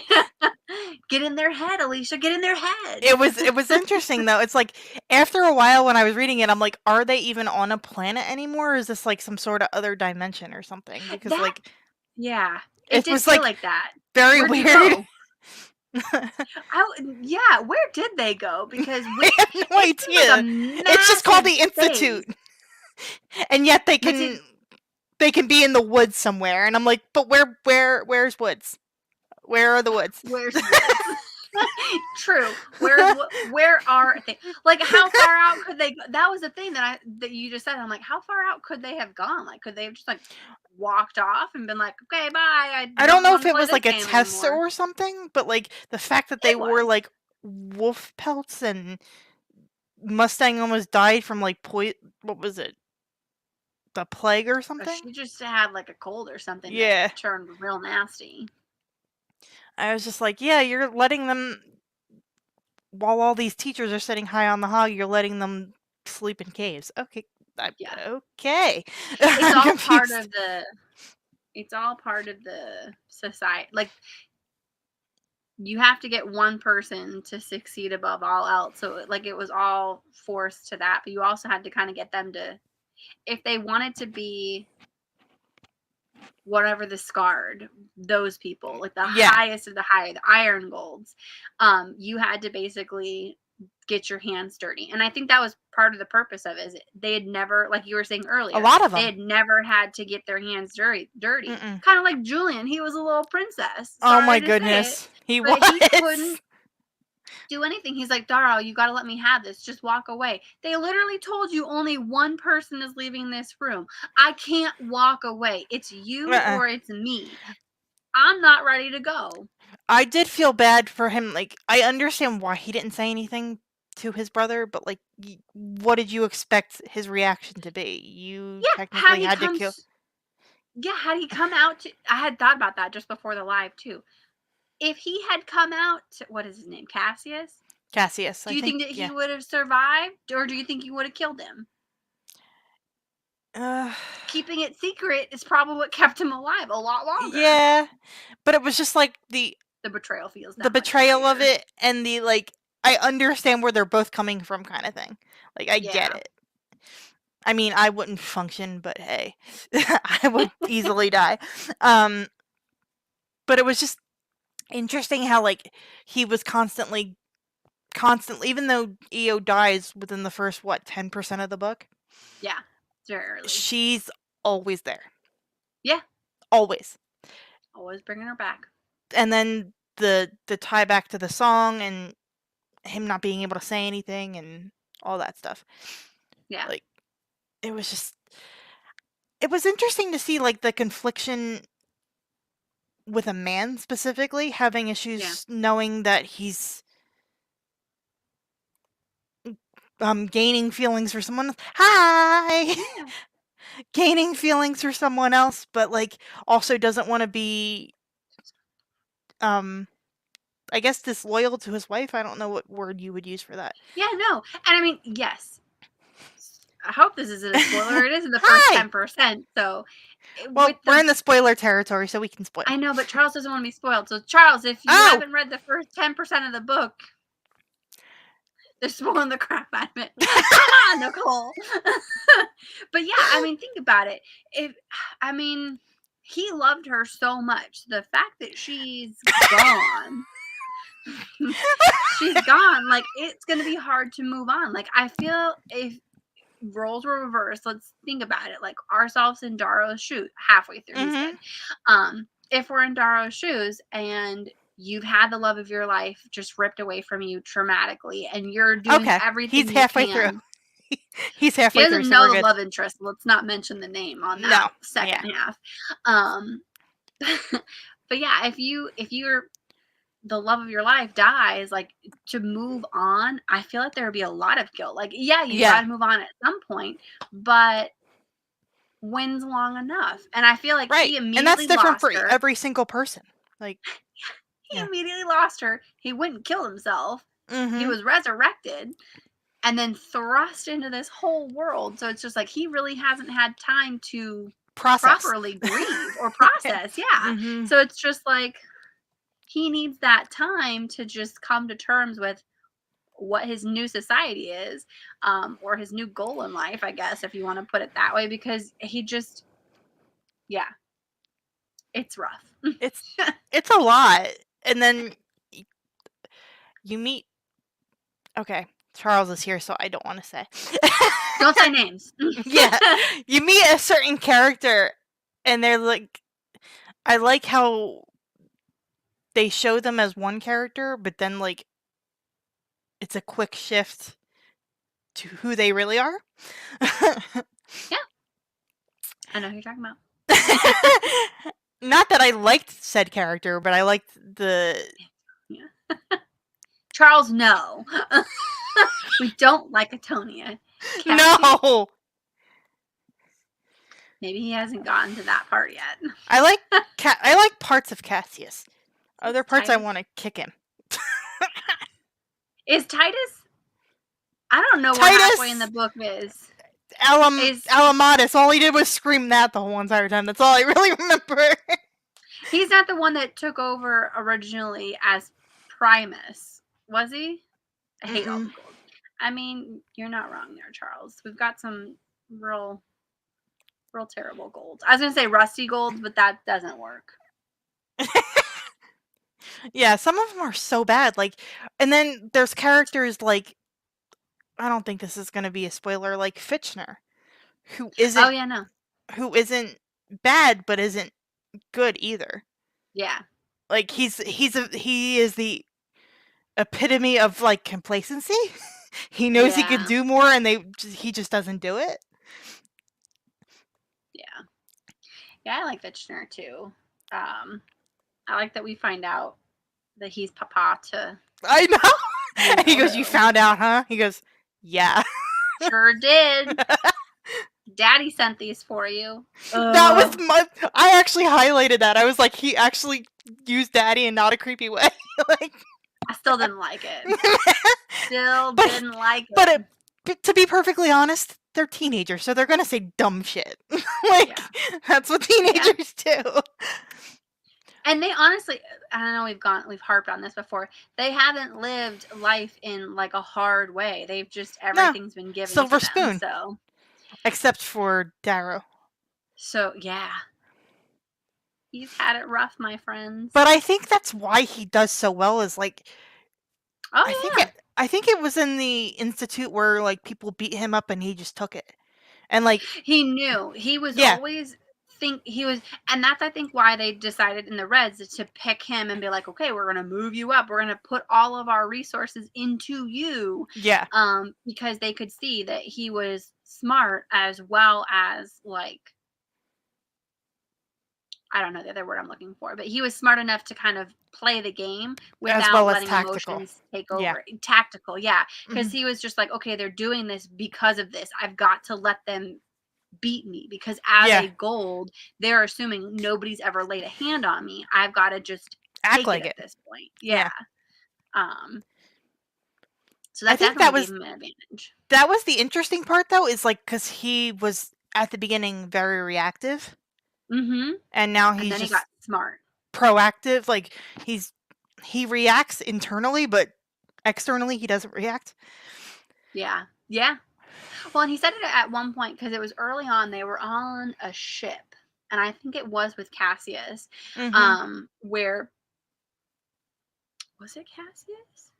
get in their head, Alicia. Get in their head. It was interesting though. It's like after a while when I was reading it, I'm like, are they even on a planet anymore? Or is this like some sort of other dimension or something? Because That like yeah, it it did was feel like like that. very Where'd you weird. go? Yeah, where did they go? Because I have no it seems like a idea. It's just called massive the space. Institute. And yet But did they can be in the woods somewhere and I'm like, but where's woods? Where are the woods? where's woods? True. Where are they? Like how far out could they go? That was the thing that you just said. I'm like, how far out could they have gone? Like could they have just like walked off and been like, okay, bye. I I don't don't know if want to it play was this like a game test anymore. or something, but like the fact that they It wore was. like wolf pelts and Mustang almost died from like what was it? The plague or Or something? she just had like a cold or something that Yeah. turned real nasty. I was just like, yeah, you're letting them while all these teachers are sitting high on the hog, you're letting them sleep in caves. Okay. Yeah. Okay. It's I'm all part confused. of the it's all part of the society. Like you have to get one person to succeed above all else. So like it was all forced to that, but you also had to kind of get them to if they wanted to be whatever the scarred, those people, like the Yeah. highest of the high, the iron golds, you had to basically get your hands dirty. And I think that was part of the purpose of it is they had never, like you were saying A earlier, lot of they them. had never had to get their hands dirty. Mm-mm. Kind of like Julian, he was a little princess. Oh my Sorry to say it, goodness. He but was. he couldn't do anything. He's like, Darrell, you got to let me have this. Just walk away. They literally told you only one person is leaving this room. I can't walk away. It's you Uh-uh. or it's me. I'm not ready to go. I did feel bad for him. Like, I understand why he didn't say anything to his brother, but like, what did you expect his reaction to be? You Yeah, technically had to kill. had he come out to, I had thought about that just before the live too. If he had come out to, what is his name, Cassius? Cassius, Do I you think. think that Yeah. he would have survived, or do you think you would have killed him? Keeping it secret is probably what kept him alive a lot longer. Yeah, but it was just like the betrayal feels that the much betrayal of greater. it, and the like. I understand where they're both coming from, kind of thing. Like, I get Yeah. it. I mean, I wouldn't function, but hey, I would easily die. But it was just interesting how like he was constantly, even though EO dies within the first 10% of the book. Yeah, it's very early. She's always there. Yeah, always bringing her back. And then the tie back to the song and him not being able to say anything and all that stuff. Yeah, like it was interesting to see like the confliction with a man specifically having issues knowing that he's gaining feelings for someone else. Hi. Yeah. Gaining feelings for someone else, but like also doesn't want to be I guess disloyal to his wife. I don't know what word you would use for that. Yeah, no. And I mean, yes. I hope this isn't a spoiler. It is in the first 10%. So, well, we're in the spoiler territory, so we can spoil. I know, but Charles doesn't want to be spoiled. So, Charles, if you haven't read the first 10% of the book, they're spoiling the crap out of it. Come on, Nicole. But yeah, I mean, think about it. He loved her so much. The fact that she's gone. She's gone. Like, it's going to be hard to move on. Like, I feel if roles were reversed, let's think about it. Like, ourselves in Darrow's shoes, halfway through, he's good. If we're in Darrow's shoes and you've had the love of your life just ripped away from you traumatically, and you're doing everything he's halfway through. He's halfway through. He doesn't know the love interest. Let's not mention the name on that second half. But yeah, if you're the love of your life dies, like, to move on, I feel like there would be a lot of guilt. Like, you gotta move on at some point, but when's long enough? And I feel like he immediately and that's different for her. every single person. Like, he immediately lost her. He went and killed himself. He was resurrected and then thrust into this whole world. So it's just like he really hasn't had time to properly grieve or process. So it's just like he needs that time to just come to terms with what his new society is, or his new goal in life, I guess, if you want to put it that way, because he just, it's rough. It's a lot. And then you meet, okay, Charles is here, so I don't want to say. Don't say names. Yeah. You meet a certain character, and they're like, I like how they show them as one character, but then, like, it's a quick shift to who they really are. Yeah. I know who you're talking about. Not that I liked said character, but I liked the... Yeah. Charles, no. We don't like Atonia. No! Maybe he hasn't gotten to that part yet. I like parts of Cassius. Other parts Titus? I want to kick him. Is Titus? I don't know where halfway in the book is. Alamatus. All he did was scream that the whole entire time. That's all I really remember. He's not the one that took over originally as Primus, was he? I hate all the gold. I mean, you're not wrong there, Charles. We've got some real terrible golds. I was gonna say rusty golds, but that doesn't work. Yeah, some of them are so bad. Like, and then there's characters like I don't think this is going to be a spoiler, like Fitchner, who Oh isn't yeah, no. who isn't bad but isn't good either. Yeah. Like he is the epitome of like complacency. He knows he could Yeah. do more and he just doesn't do it. Yeah. Yeah, I like Fitchner too. I like that we find out that he's papa to I know. you And he know goes, "You who. found out, huh?" He goes, "Yeah." Sure did. Daddy sent these for you. That was Ugh. my I actually highlighted that. I was like, he actually used daddy in not a creepy way. Like I still didn't like it. Still but didn't like but it. to be perfectly honest, they're teenagers, so they're gonna say dumb shit. Like Yeah. that's what Yeah. teenagers do. And they honestly, I know we've harped on this before. They haven't lived life in like a hard way. They've just No, everything's been given to silver them. spoon, except for Darrow. So yeah, he's had it rough, my friends. But I think that's why he does so well. Is like Oh yeah, I think it was in the institute where like people beat him up and he just took it. And like he knew he was yeah, always think he was, and that's I think why they decided in the Reds to pick him and be like, okay, we're gonna move you up. We're gonna put all of our resources into you, yeah, because they could see that he was smart as well as like I don't know the other word I'm looking for, but he was smart enough to kind of play the game as without well as letting tactical. emotions take Yeah. over. Tactical, yeah. Because Mhm. he was just like, okay, they're doing this because of this. I've got to let them beat me because as Yeah, a gold, they're assuming nobody's ever laid a hand on me. I've got to just act take it like at it. this point. Yeah. Yeah. Um, so I that think definitely gave him an advantage. that was the interesting part though, is like cuz he was at the beginning very reactive Mm-hmm. and now And he's then he got just smart. proactive. Like he reacts internally, but externally he doesn't react. Yeah. Yeah. Well, and he said it at one point because it was early on. They were on a ship, and I think it was with Cassius. Mhm. Where was it Cassius?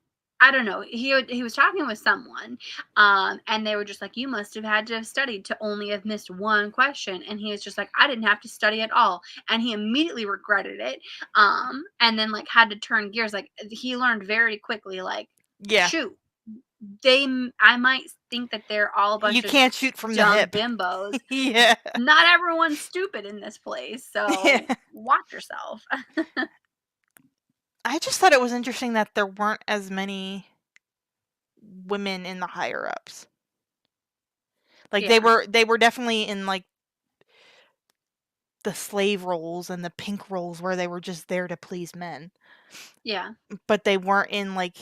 I don't know. He was talking with someone, and they were just like, "You must have had to have studied to only have missed one question." And he was just like, "I didn't have to study at all," and he immediately regretted it. And then like had to turn gears. Like he learned very quickly. Like, Yeah. shoot, I might think that they're all a You bunch of can't shoot from the dumb hip. bimbos. Yeah. Not everyone's stupid in this place, Yeah. so watch yourself. I just thought it was interesting that there weren't as many women in the higher ups. Like Yeah, they were definitely in like the slave roles and the pink roles where they were just there to please men. yeah. But they weren't in like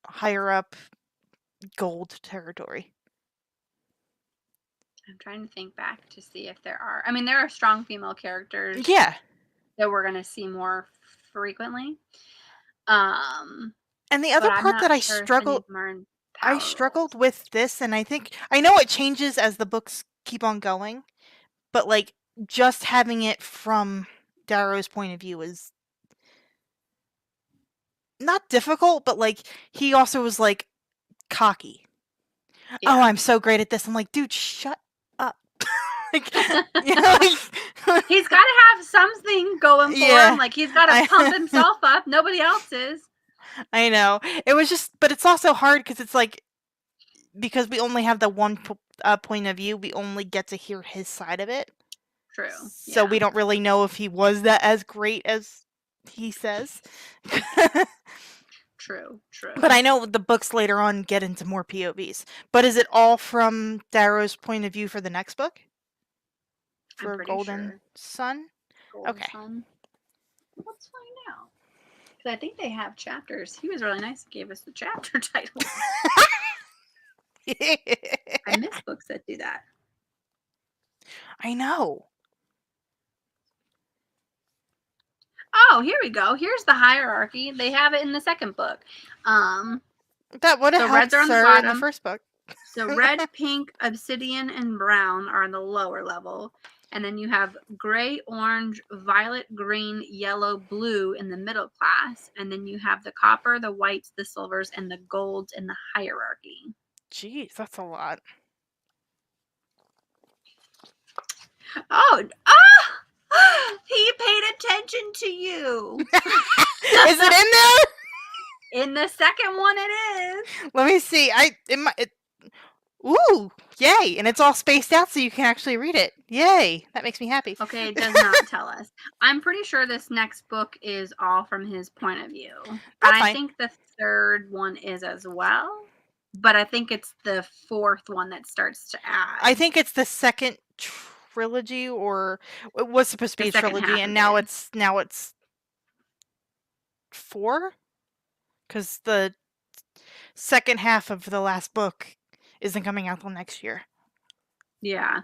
higher up gold territory. I'm trying to think back to see if there are. I mean, there are strong female characters Yeah. that we're gonna see more frequently. Um, And the but other I'm part not that sure if any of them are in I power struggled roles. with this, and I know it changes as the books keep on going, but like just having it from Darrow's point of view is not difficult, but like he also was like cocky. Oh, Yeah. I'm so great at this. I'm like, dude, shut up. Like, you know, like, He's got to have something going for him. yeah, Like he's got to pump I himself up. Nobody else is. I know. It was just, but it's also hard because it's like because we only have the one point of view, we only get to hear his side of it. True. So Yeah. we don't really know if he was that as great as he says. True. But True. I know the books later on get into more POVs. But is it all from Darrow's point of view for the next book? I'm For pretty Golden sure. Sun? Golden Okay. Sun. Let's find out. Because I think they have chapters. He was really nice. He gave us the chapter titles. I miss books that do that. I know. Oh, here we go. Here's the hierarchy. They have it in the second book. Um, That would have so helped reds are on the Sir in the bottom. first book. So red, pink, obsidian, and brown are on the lower level. And then you have gray, orange, violet, green, yellow, blue in the middle class. And then you have the copper, the whites, the silvers, and the golds in the hierarchy. Jeez, that's a lot. Oh, ah! He paid attention to you. Is it in there? In the second one, it is. Let me see. Ooh, yay! And it's all spaced out so you can actually read it. Yay! That makes me happy. Okay, it does not tell us. I'm pretty sure this next book is all from his point of view. And I fine. think the third one is as well. But I think it's the fourth one that starts to add. I think it's the second trilogy, or it was supposed to be a trilogy, and now it's 4, because the second half of the last book isn't coming out till next year. Yeah.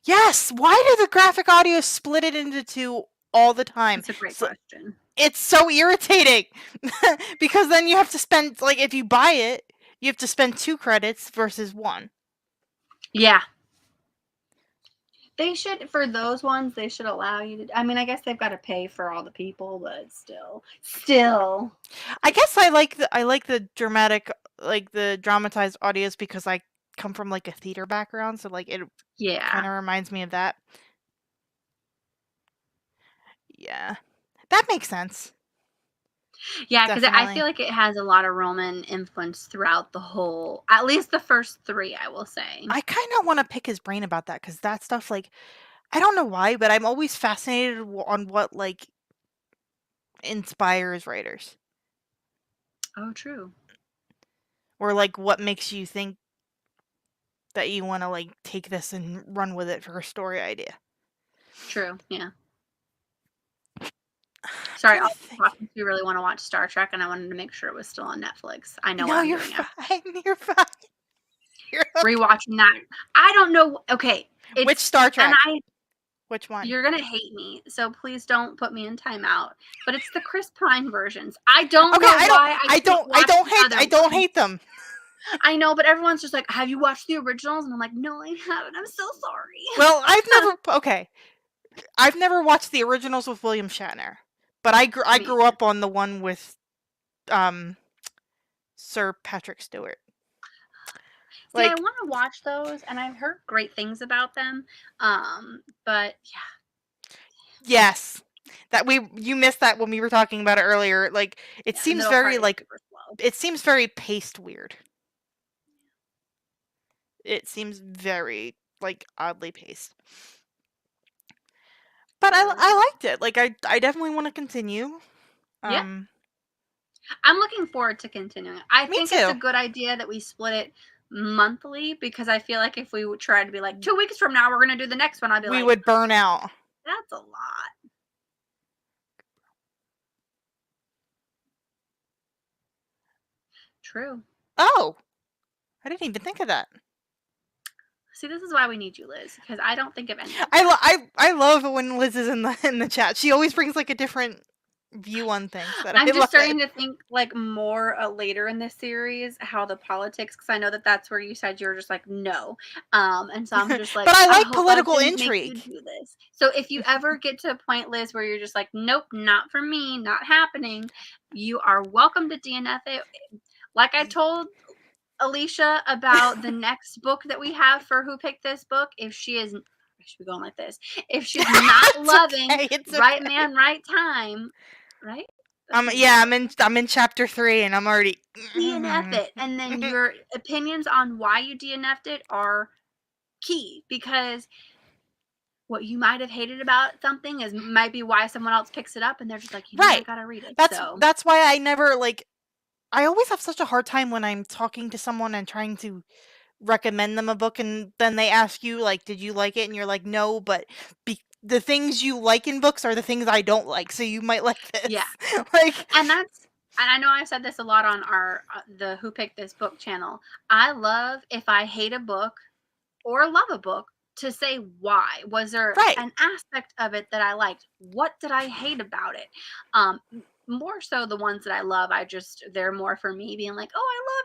Yes! Why do the graphic audio split it into 2 all the time? That's a great question. It's so irritating because then you have to spend, like, if you buy it, you have to spend 2 credits versus 1. Yeah. They should, for those ones, they should allow you to. I mean, I guess they've got to pay for all the people, but still. I guess I like the dramatic, like the dramatized audios, because I come from like a theater background, so like it kind of reminds me of that. Yeah, that makes sense. Yeah, because I feel like it has a lot of Roman influence throughout the whole, at least the first 3, I will say. I kind of want to pick his brain about that, because that stuff, like, I don't know why, but I'm always fascinated on what, like, inspires writers. Oh, true. Or, like, what makes you think that you want to, like, take this and run with it for a story idea. True, yeah. Sorry, I'll talk if you really want to watch Star Trek, and I wanted to make sure it was still on Netflix. I know what I'm you're doing fine. You're fine. You're okay. Rewatching that. I don't know. Okay. Which Star Trek? And Which one? You're going to hate me, so please don't put me in timeout. But it's the Chris Pine versions. I don't know why I don't hate them. I know, but everyone's just like, have you watched the originals? And I'm like, no, I haven't. I'm so sorry. Well, I've never watched the originals with William Shatner, but I grew up on the one with Sir Patrick Stewart. See, I want to watch those, and I've heard great things about them. But yeah. Yes. You missed that when we were talking about it earlier. Like, it seems very paced weird. It seems very, like, oddly paced. But I liked it. Like, I definitely want to continue. Yeah. I'm looking forward to continuing. I think it's a good idea that we split it monthly, because I feel like if we would try to be like 2 weeks from now we're going to do the next one, I'd be like, we would burn out. That's a lot. True. Oh, I didn't even think of that. See, this is why we need you, Liz, because I don't think of anything. I love when Liz is in the chat. She always brings like a different view on things. I'm just starting to think like more later in this series how the politics, because I know that's where you said you were just like no, and so I'm just like, but I like political intrigue. Do this. So if you ever get to a point, Liz, where you're just like, nope, not for me, not happening, you are welcome to DNF it. Like I told Alicia about the next book that we have for Who Picked This Book, if she is, I should be going like this, if she's not loving Right Man, Right Time, right? Yeah, I'm in chapter 3 and I'm already DNF it, and then your opinions on why you DNF'd it are key, because what you might have hated about something might be why someone else picks it up and they're just like, I gotta read it. That's why I never, like, I always have such a hard time when I'm talking to someone and trying to recommend them a book, and then they ask you, like, did you like it? And you're like, no, but the things you like in books are the things I don't like, so you might like this. Yeah. And I know I've said this a lot on our the Who Picked This Book channel. I love, if I hate a book or love a book, to say why. Was there an aspect of it that I liked? What did I hate about it? more so the ones that I love, they're more for me being like, "Oh,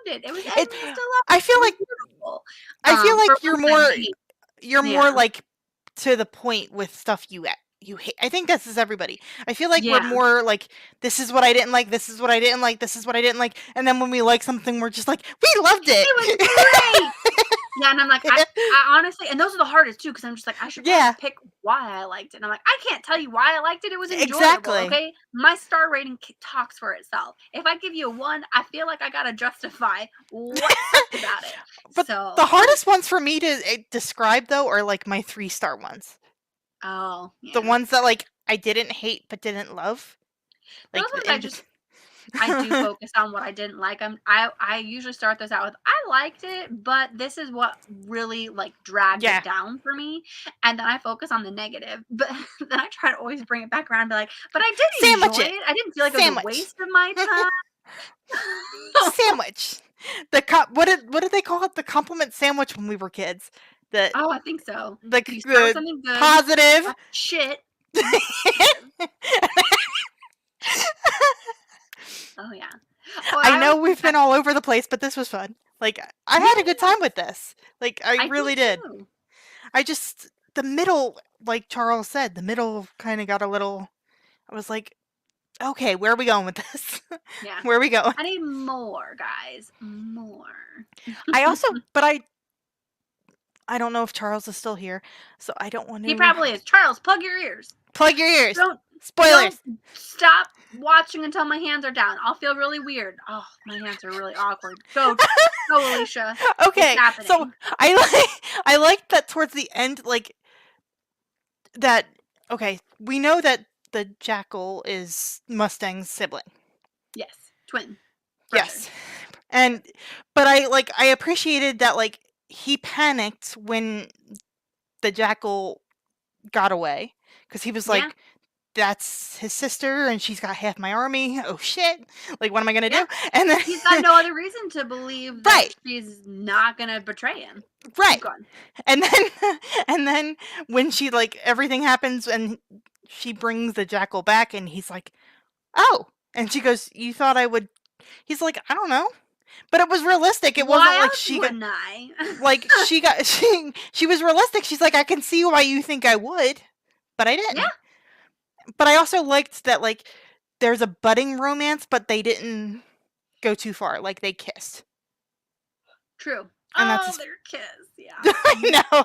I loved it. It was It ending still love I it. feel It was like beautiful." I feel like For ones that I hate, you're more, yeah. like, to the point with stuff you hate. I think this is everybody. I feel like we're Yeah. more like, "This is what I didn't like, this is what I didn't like, this is what I didn't like," and then when we like something, we're just like, "We loved It was it!" great. Yeah, and I'm like, I honestly, and those are the hardest too, because I'm just like, I should probably Yeah, pick why I liked it. And I'm like, I can't tell you why I liked it. It was enjoyable, exactly. okay? My star rating talks for itself. If I give you a 1, I feel like I gotta justify what sucked about it. But the So, hardest ones for me to, describe, though, are, like, my 3-star ones. oh The yeah, ones that, like, I didn't hate but didn't love. those Like, ones the in bet I do focus on what I didn't like. I usually start this out with I liked it, but this is what really like dragged Yeah. it down for me, and then I focus on the negative. But then I try to always bring it back around and be like, but I did Sandwich enjoy it. it. I didn't feel like it was a Sandwich. waste of my time. Sandwich. What did they call it? The compliment sandwich when we were kids. The Oh, I think so. You start with the something good, positive. that's shit, negative. Oh yeah. Well, I I always know think we've been that all over the place, but this was fun. Like, I yeah, had a good time with this. Like, I I did really did. too. I just the middle, like Charles said, the middle kind of got a little. I was like, okay, where are we going with this? Yeah. Where are we going? I need more, guys. More. I also, but I don't know if Charles is still here, so I don't want He to probably is. Charles, plug your ears. plug your ears. Don't don't Spoilers. stop watching until my hands are down. I'll feel really weird. Oh, my hands are really awkward. Go, Alicia. It's Okay, so happening. I like that towards the end, like that. Okay, we know that the jackal is Mustang's sibling. Yes, twin brother. Yes, and but I appreciated that, like, he panicked when the jackal got away because he was Yeah, like, "That's his sister, and she's got half my army. Oh shit! Like, what am I gonna yeah. do?" And then He's got no other reason to believe that right, she's not gonna betray him. Keep right. going. And then and then when she like everything happens and she brings the jackal back and he's like, "Oh." And she goes, "You thought I would." He's like, "I don't know." But it was realistic. It wasn't Why like else wouldn't I? she was realistic. She's like, "I can see why you think I would, but I Yeah, didn't." But I also liked that like there's a budding romance, but they didn't go too far. Like they kissed. true. And that's Oh, as their kiss. Yeah. I know.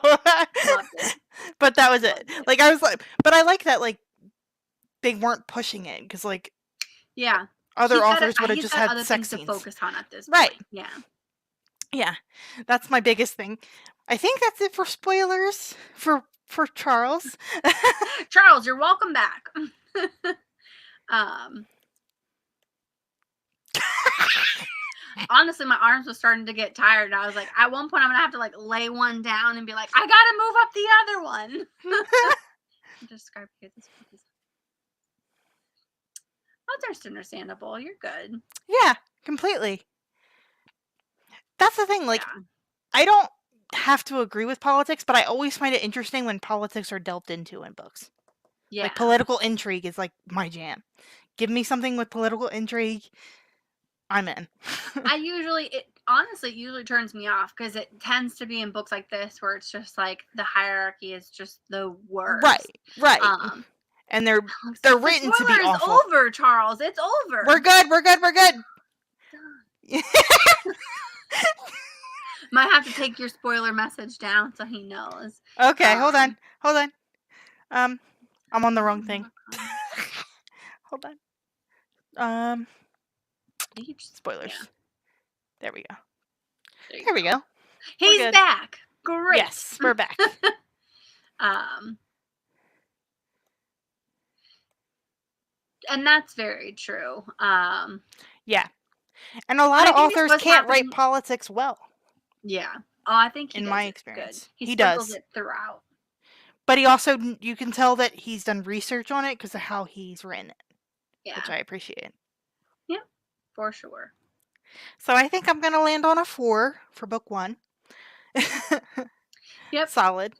Loved it. But that was it. Loved it. Like I was like, but I like that like they weren't pushing it because like Yeah. other authors would have He's just got had other sex things to scenes. focus on at this Right. point. Yeah. Yeah. That's my biggest thing. I think that's it for spoilers for Charles. Charles, you're welcome back. um Honestly, my arms was starting to get tired. And I was like, at one point I'm gonna have to like lay one down and be like, I gotta move up the other one. Describe here this book is that's understandable. You're good. Yeah, completely. That's the thing, like Yeah. I don't have to agree with politics, but I always find it interesting when politics are delved into in books. Yeah. Like political intrigue is like my jam. Give me something with political intrigue, I'm in. Honestly it usually turns me off because it tends to be in books like this where it's just like the hierarchy is just the worst. Right, right. Um And they're the written to spoiler be is awful. over, Charles. It's over. We're good. We're good. We're good. Might have to take your spoiler message down so he knows. Okay, hold on. Hold on. I'm on the wrong thing. Hold on. Spoilers. Yeah. There we go. There There we go. He's good. back. Great. Yes, we're back. And that's very true. Yeah. And a lot I of think this authors was can't write happening. politics well, Yeah. Oh, I think he in does my it experience. good. He does. sprinkles it throughout. But he also, you can tell that he's done research on it because of how he's written it, Yeah. which I appreciate. Yeah, for sure. So I think I'm going to land on a 4 for book 1. Yep. Solid.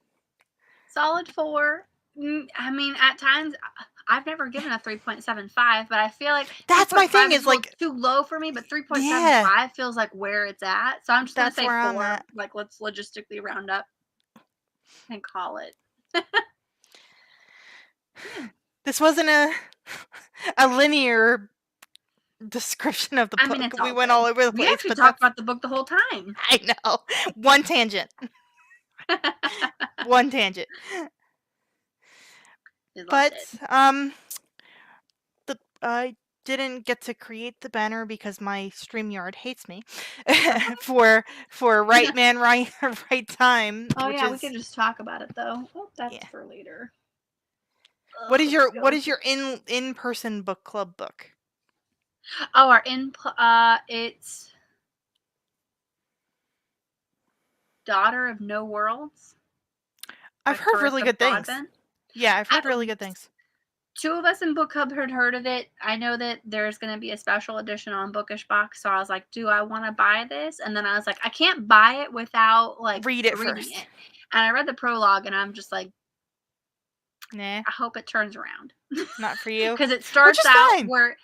Solid 4. I mean, at times I've never given a 3.75, but I feel like That's my 2.5 thing is is a little like, too low for me, but yeah, 3.75 feels like where it's at. So I'm just gonna that's say where I'm 4. at. Like, let's logistically round up and call it. Yeah. This wasn't a linear description of the I mean, book. it's We all went good. all over the We place, actually but talked that's about the book the whole time. I know. One tangent. One tangent. We loved But it. I didn't get to create the banner because my StreamYard hates me for right man right right time, Oh which yeah, we is could just talk about it though. Oh, that's yeah. for later. What is Let's what go. is your in-person book club book? Oh, it's Daughter of No Worlds by I've heard really Carissa good things. Broadbent. Yeah, I've I, heard really good things. 2 of us in book club had heard of it. I know that there's going to be a special edition on Bookish Box, so I was like, do I want to buy this? And then I was like, I can't buy it without like Read it reading first. it. And I read the prologue, and I'm just like, Nah, I hope it turns around. not for you. Because it Which starts is out fine. where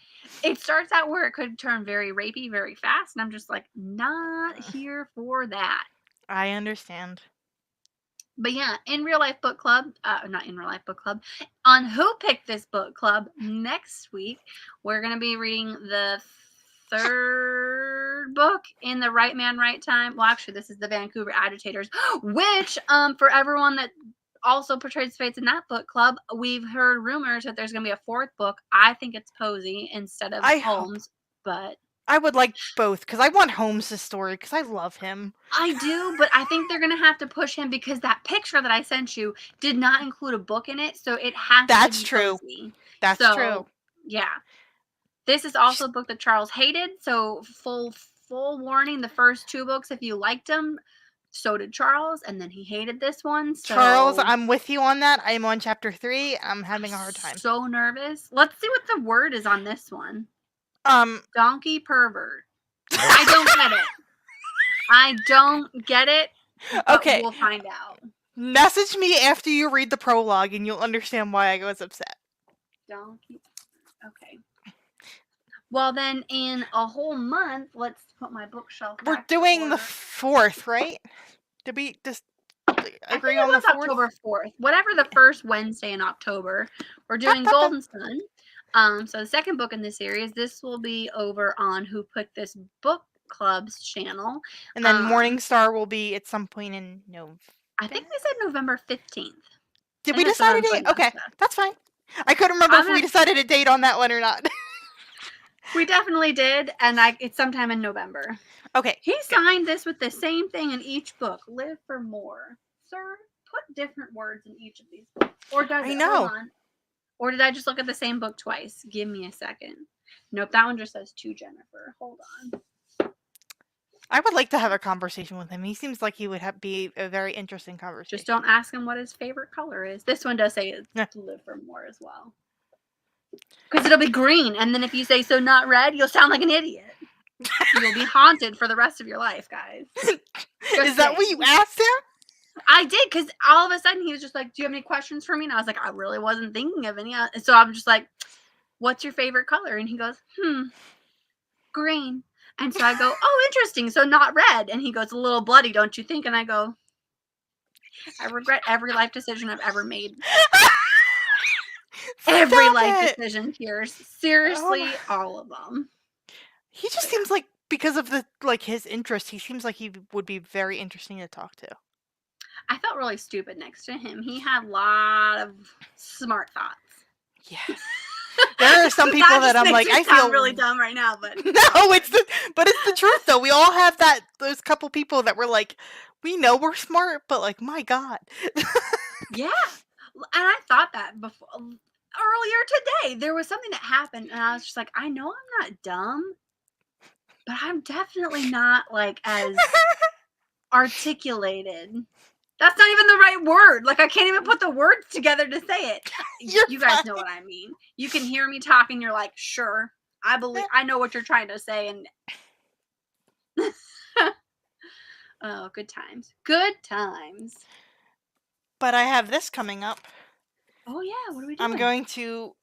it could turn very rapey very fast, and I'm just like, not here for that. I understand. But yeah, in real life book club, not in real life book club, on Who Picked This Book Club next week, we're going to be reading the 3rd book in the Right Man, Right Time. Well, actually, this is the Vancouver Agitators, which, for everyone that also participates in that book club, we've heard rumors that there's going to be a 4th book. I think it's Posey instead of I hope. Holmes, but I would like both because I want Holmes' story because I love him. I do, but I think they're going to have to push him because that picture that I sent you did not include a book in it, so it has to That's be true. Posey. That's true. Yeah. This is also a book that Charles hated, so full warning, the first 2 books, if you liked them, so did Charles, and then he hated this one, Charles, so I'm with you on that. I'm on chapter 3. I'm having a hard time. so nervous. Let's see what the word is on this one. Um, Donkey pervert. I don't get it. I don't get it, but okay. we'll find out. Message me after you read the prologue and you'll understand why I was upset. Donkey. Okay. Well, then in a whole month, let's put my bookshelf We're back doing in the order. 4th, right? Did we just I think agree it on the was 4th? October 4th. Whatever the first Wednesday in October, we're doing Da, da, da. Golden Sun. So the second book in the series, this will be over on Who Put This Book Club's channel. And then Morningstar will be at some point in November. I think they said November 15th. Did And we that's what decide a I'm date? putting on Okay, stuff. that's fine. I couldn't remember I'm if we gonna- decided a date on that one or not. We definitely did, and it's sometime in November. Okay. He signed this with the same thing in each book. Live for more. Sir, put different words in each of these books. Or does I it? know. Hold on. Or did I just look at the same book twice? Give me a second. Nope, that one just says to Jennifer. Hold on. I would like to have a conversation with him. He seems like he would be a very interesting conversation. Just don't ask him what his favorite color is. This one does say Yeah. live for more as well. Because it'll be green, and then if you say so not red, you'll sound like an idiot. You'll be haunted for the rest of your life, guys. Is that what you asked him? I did, because all of a sudden he was just like, do you have any questions for me? And I was like, I really wasn't thinking of any. So I'm just like, what's your favorite color? And he goes, green. And so I go, oh, interesting. So not red. And he goes, a little bloody, don't you think? And I go, I regret every life decision I've ever made. Every life decision, Pierce. Seriously, all of them. He just seems like, because of his interest, he seems like he would be very interesting to talk to. I felt really stupid next to him. He had a lot of smart thoughts. Yeah. There are some people that I'm like, I feel really dumb right now, but no, it's the truth though. We all have those couple people that we're like, we know we're smart, but like, my God. Yeah. And I thought that before earlier today. There was something that happened, and I was just like, I know I'm not dumb, but I'm definitely not like as articulated. That's not even the right word. Like, I can't even put the words together to say it. You guys know what I mean. You can hear me talking. You're like, sure, I know what you're trying to say. And oh, good times. Good times. But I have this coming up. Oh, yeah. What are we doing? I'm going to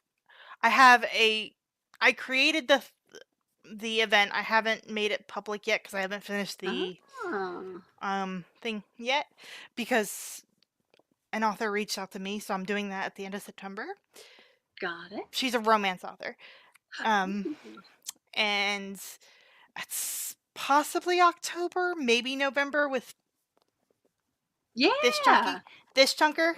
I created the event. I haven't made it public yet because I haven't finished the Oh, thing yet because an author reached out to me, so I'm doing that at the end of September. got it. She's a romance author. Um Ooh. and it's possibly October, maybe November with this Yeah, chunky this chunker.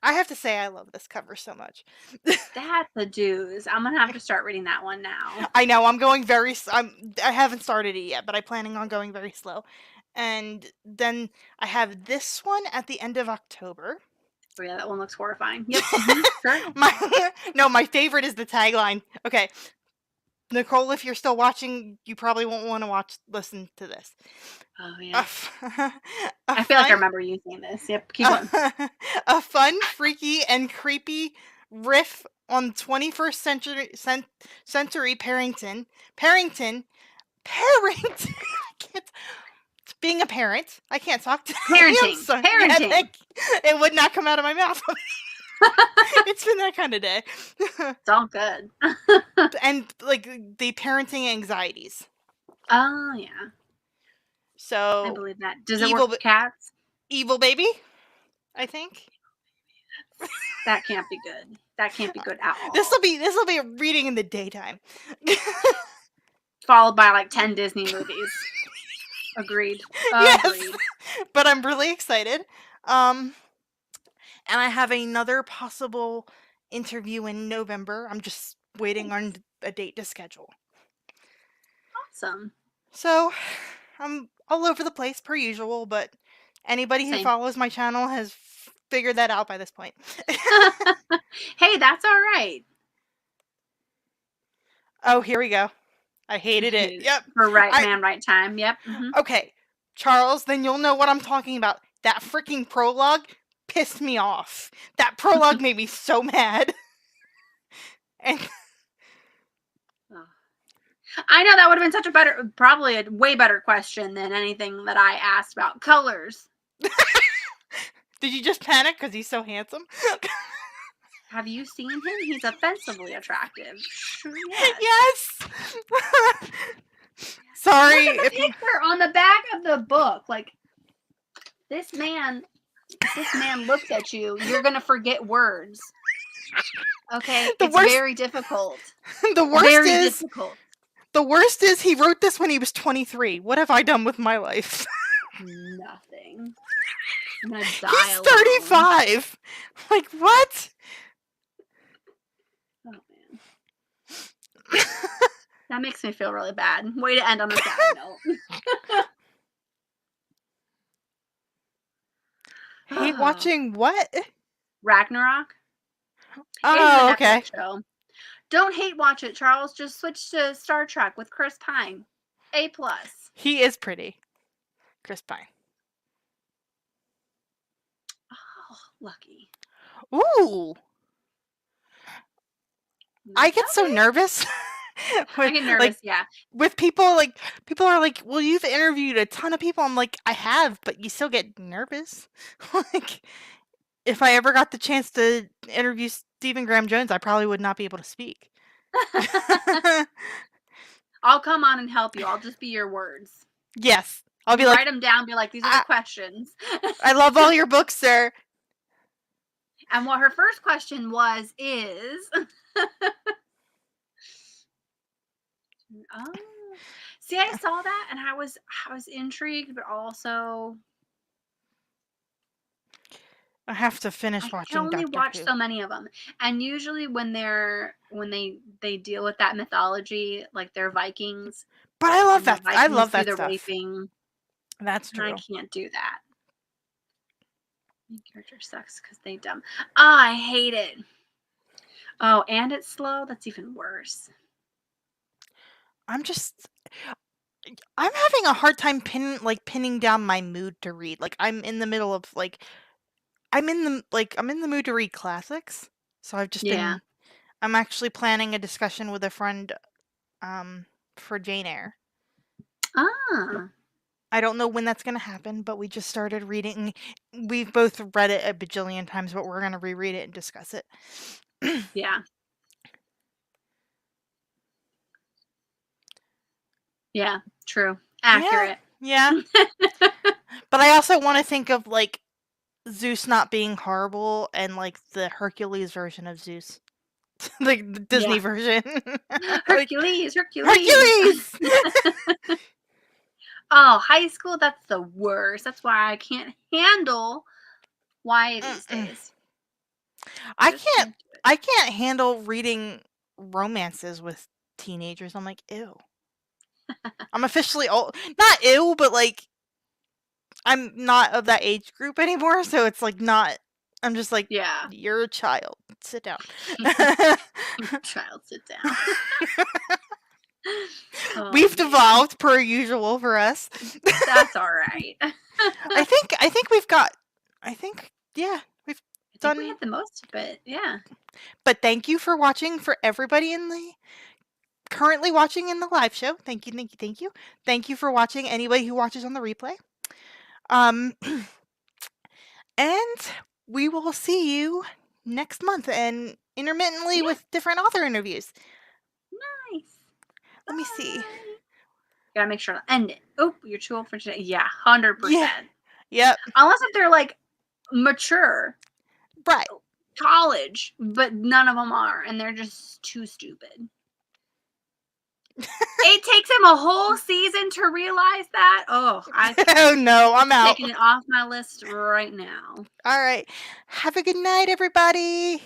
I have to say I love this cover so much. that's a dooz. I'm gonna have to start reading that one now. I know I'm going I haven't started it yet, but I'm planning on going very slow. And then I have this one at the end of October. Oh yeah, that one looks horrifying. Yep. Sure. My favorite is the tagline. Okay, Nicole, if you're still watching, you probably won't want to listen to this. Oh A, yeah. f- I feel like I remember you saying this. Yep. Keep going. a fun, freaky, and creepy riff on 21st century Parrington. Parrington. Parrington. I can't. Being a parent, I can't talk today. I'm Parenting. sorry. Parenting. It would not come out of my mouth. It's been that kind of day. It's all good. And like the parenting anxieties. Oh yeah, I So believe that. Does it work evil, with cats? evil baby. I think That can't be good. That can't be good at all. this will be a reading in the daytime. Followed by like 10 Disney movies. Agreed. Yes, Agreed. but I'm really excited. And I have another possible interview in November. I'm just waiting on a date to schedule. Awesome. So I'm all over the place per usual, but anybody who Same. follows my channel has figured that out by this point. Hey, that's all right. Oh, here we go. I hated it. Yep. For right man, right time. Yep. Okay, Charles, then you'll know what I'm talking about. That freaking prologue pissed me off. That prologue made me so mad. And Oh. I know that would have been such a better, probably a way better question than anything that I asked about colors. did you just panic because he's so handsome? Have you seen him? He's offensively attractive. Sure, Yes. Sorry. Look at the picture on the back of the book. Like this man looks at you. You're gonna forget words. Okay, it's very difficult. The worst Very is difficult. the worst is he wrote this when he was 23. What have I done with my life? Nothing. I'm gonna die He's alone. 35. Like what? Oh man. That makes me feel really bad. Way to end on a sad note. Hate watching what? Ragnarok. Oh, It's a okay. Netflix show. Don't hate watch it, Charles. Just switch to Star Trek with Chris Pine. A+. He is pretty. Chris Pine. Oh, lucky. Ooh. I get so Okay. nervous. I get nervous, yeah. With people are like, well, you've interviewed a ton of people. I'm like, I have, but you still get nervous. Like, if I ever got the chance to interview Stephen Graham Jones, I probably would not be able to speak. I'll come on and help you. I'll just be your words. Yes. I'll be Write like, them down. Be like, these are the questions. I love all your books, sir. And what her first question is. Oh, see, I saw that and I was intrigued, but also I have to finish I can watching only Doctor watch Who. so many of them. And usually when they deal with that mythology, like they're Vikings. But I love And the that. I love Vikings do that the stuff. raping. That's And I true. can't do that. My character sucks because they dumb. I hate it. Oh, and it's slow. That's even worse. I'm having a hard time pinning down my mood to read. Like I'm in the middle of I'm in the mood to read classics. So I've just Yeah. I'm actually planning a discussion with a friend for Jane Eyre. Ah. I don't know when that's gonna happen, but we just started reading. We've both read it a bajillion times, but we're gonna reread it and discuss it. Yeah. Yeah, true. Yeah, Accurate. yeah. But I also want to think of like Zeus not being horrible and like the Hercules version of Zeus, like the Disney Yeah. version. Like Hercules, Hercules. Hercules. Oh, high school, that's the worst. That's why I can't handle YA these Mm-mm. days. I Just can't. can't do it. I can't handle reading romances with teenagers. I'm like, ew. I'm officially old. Not ew, but like I'm not of that age group anymore, so it's like not. I'm just like, Yeah. you're a child. Sit down. Child, sit down. Oh, We've man. devolved per usual for us. That's all right. I think we've got. I think yeah, we've I think we done. had the most of it. Yeah. But thank you for watching. For everybody in the currently watching in the live show, thank you, thank you, thank you, thank you for watching. Anybody who watches on the replay, and we will see you next month and intermittently Yeah. with different author interviews. Nice. Let me see. Bye. Gotta make sure to end it. Oh, you're too old for today. Yeah, 100%. Yeah. Yep. Unless if they're like mature, Right. college, but none of them are, and they're just too stupid. It takes him a whole season to realize that. Oh, Oh no, I'm out. taking it off my list right now. All right. Have a good night, everybody.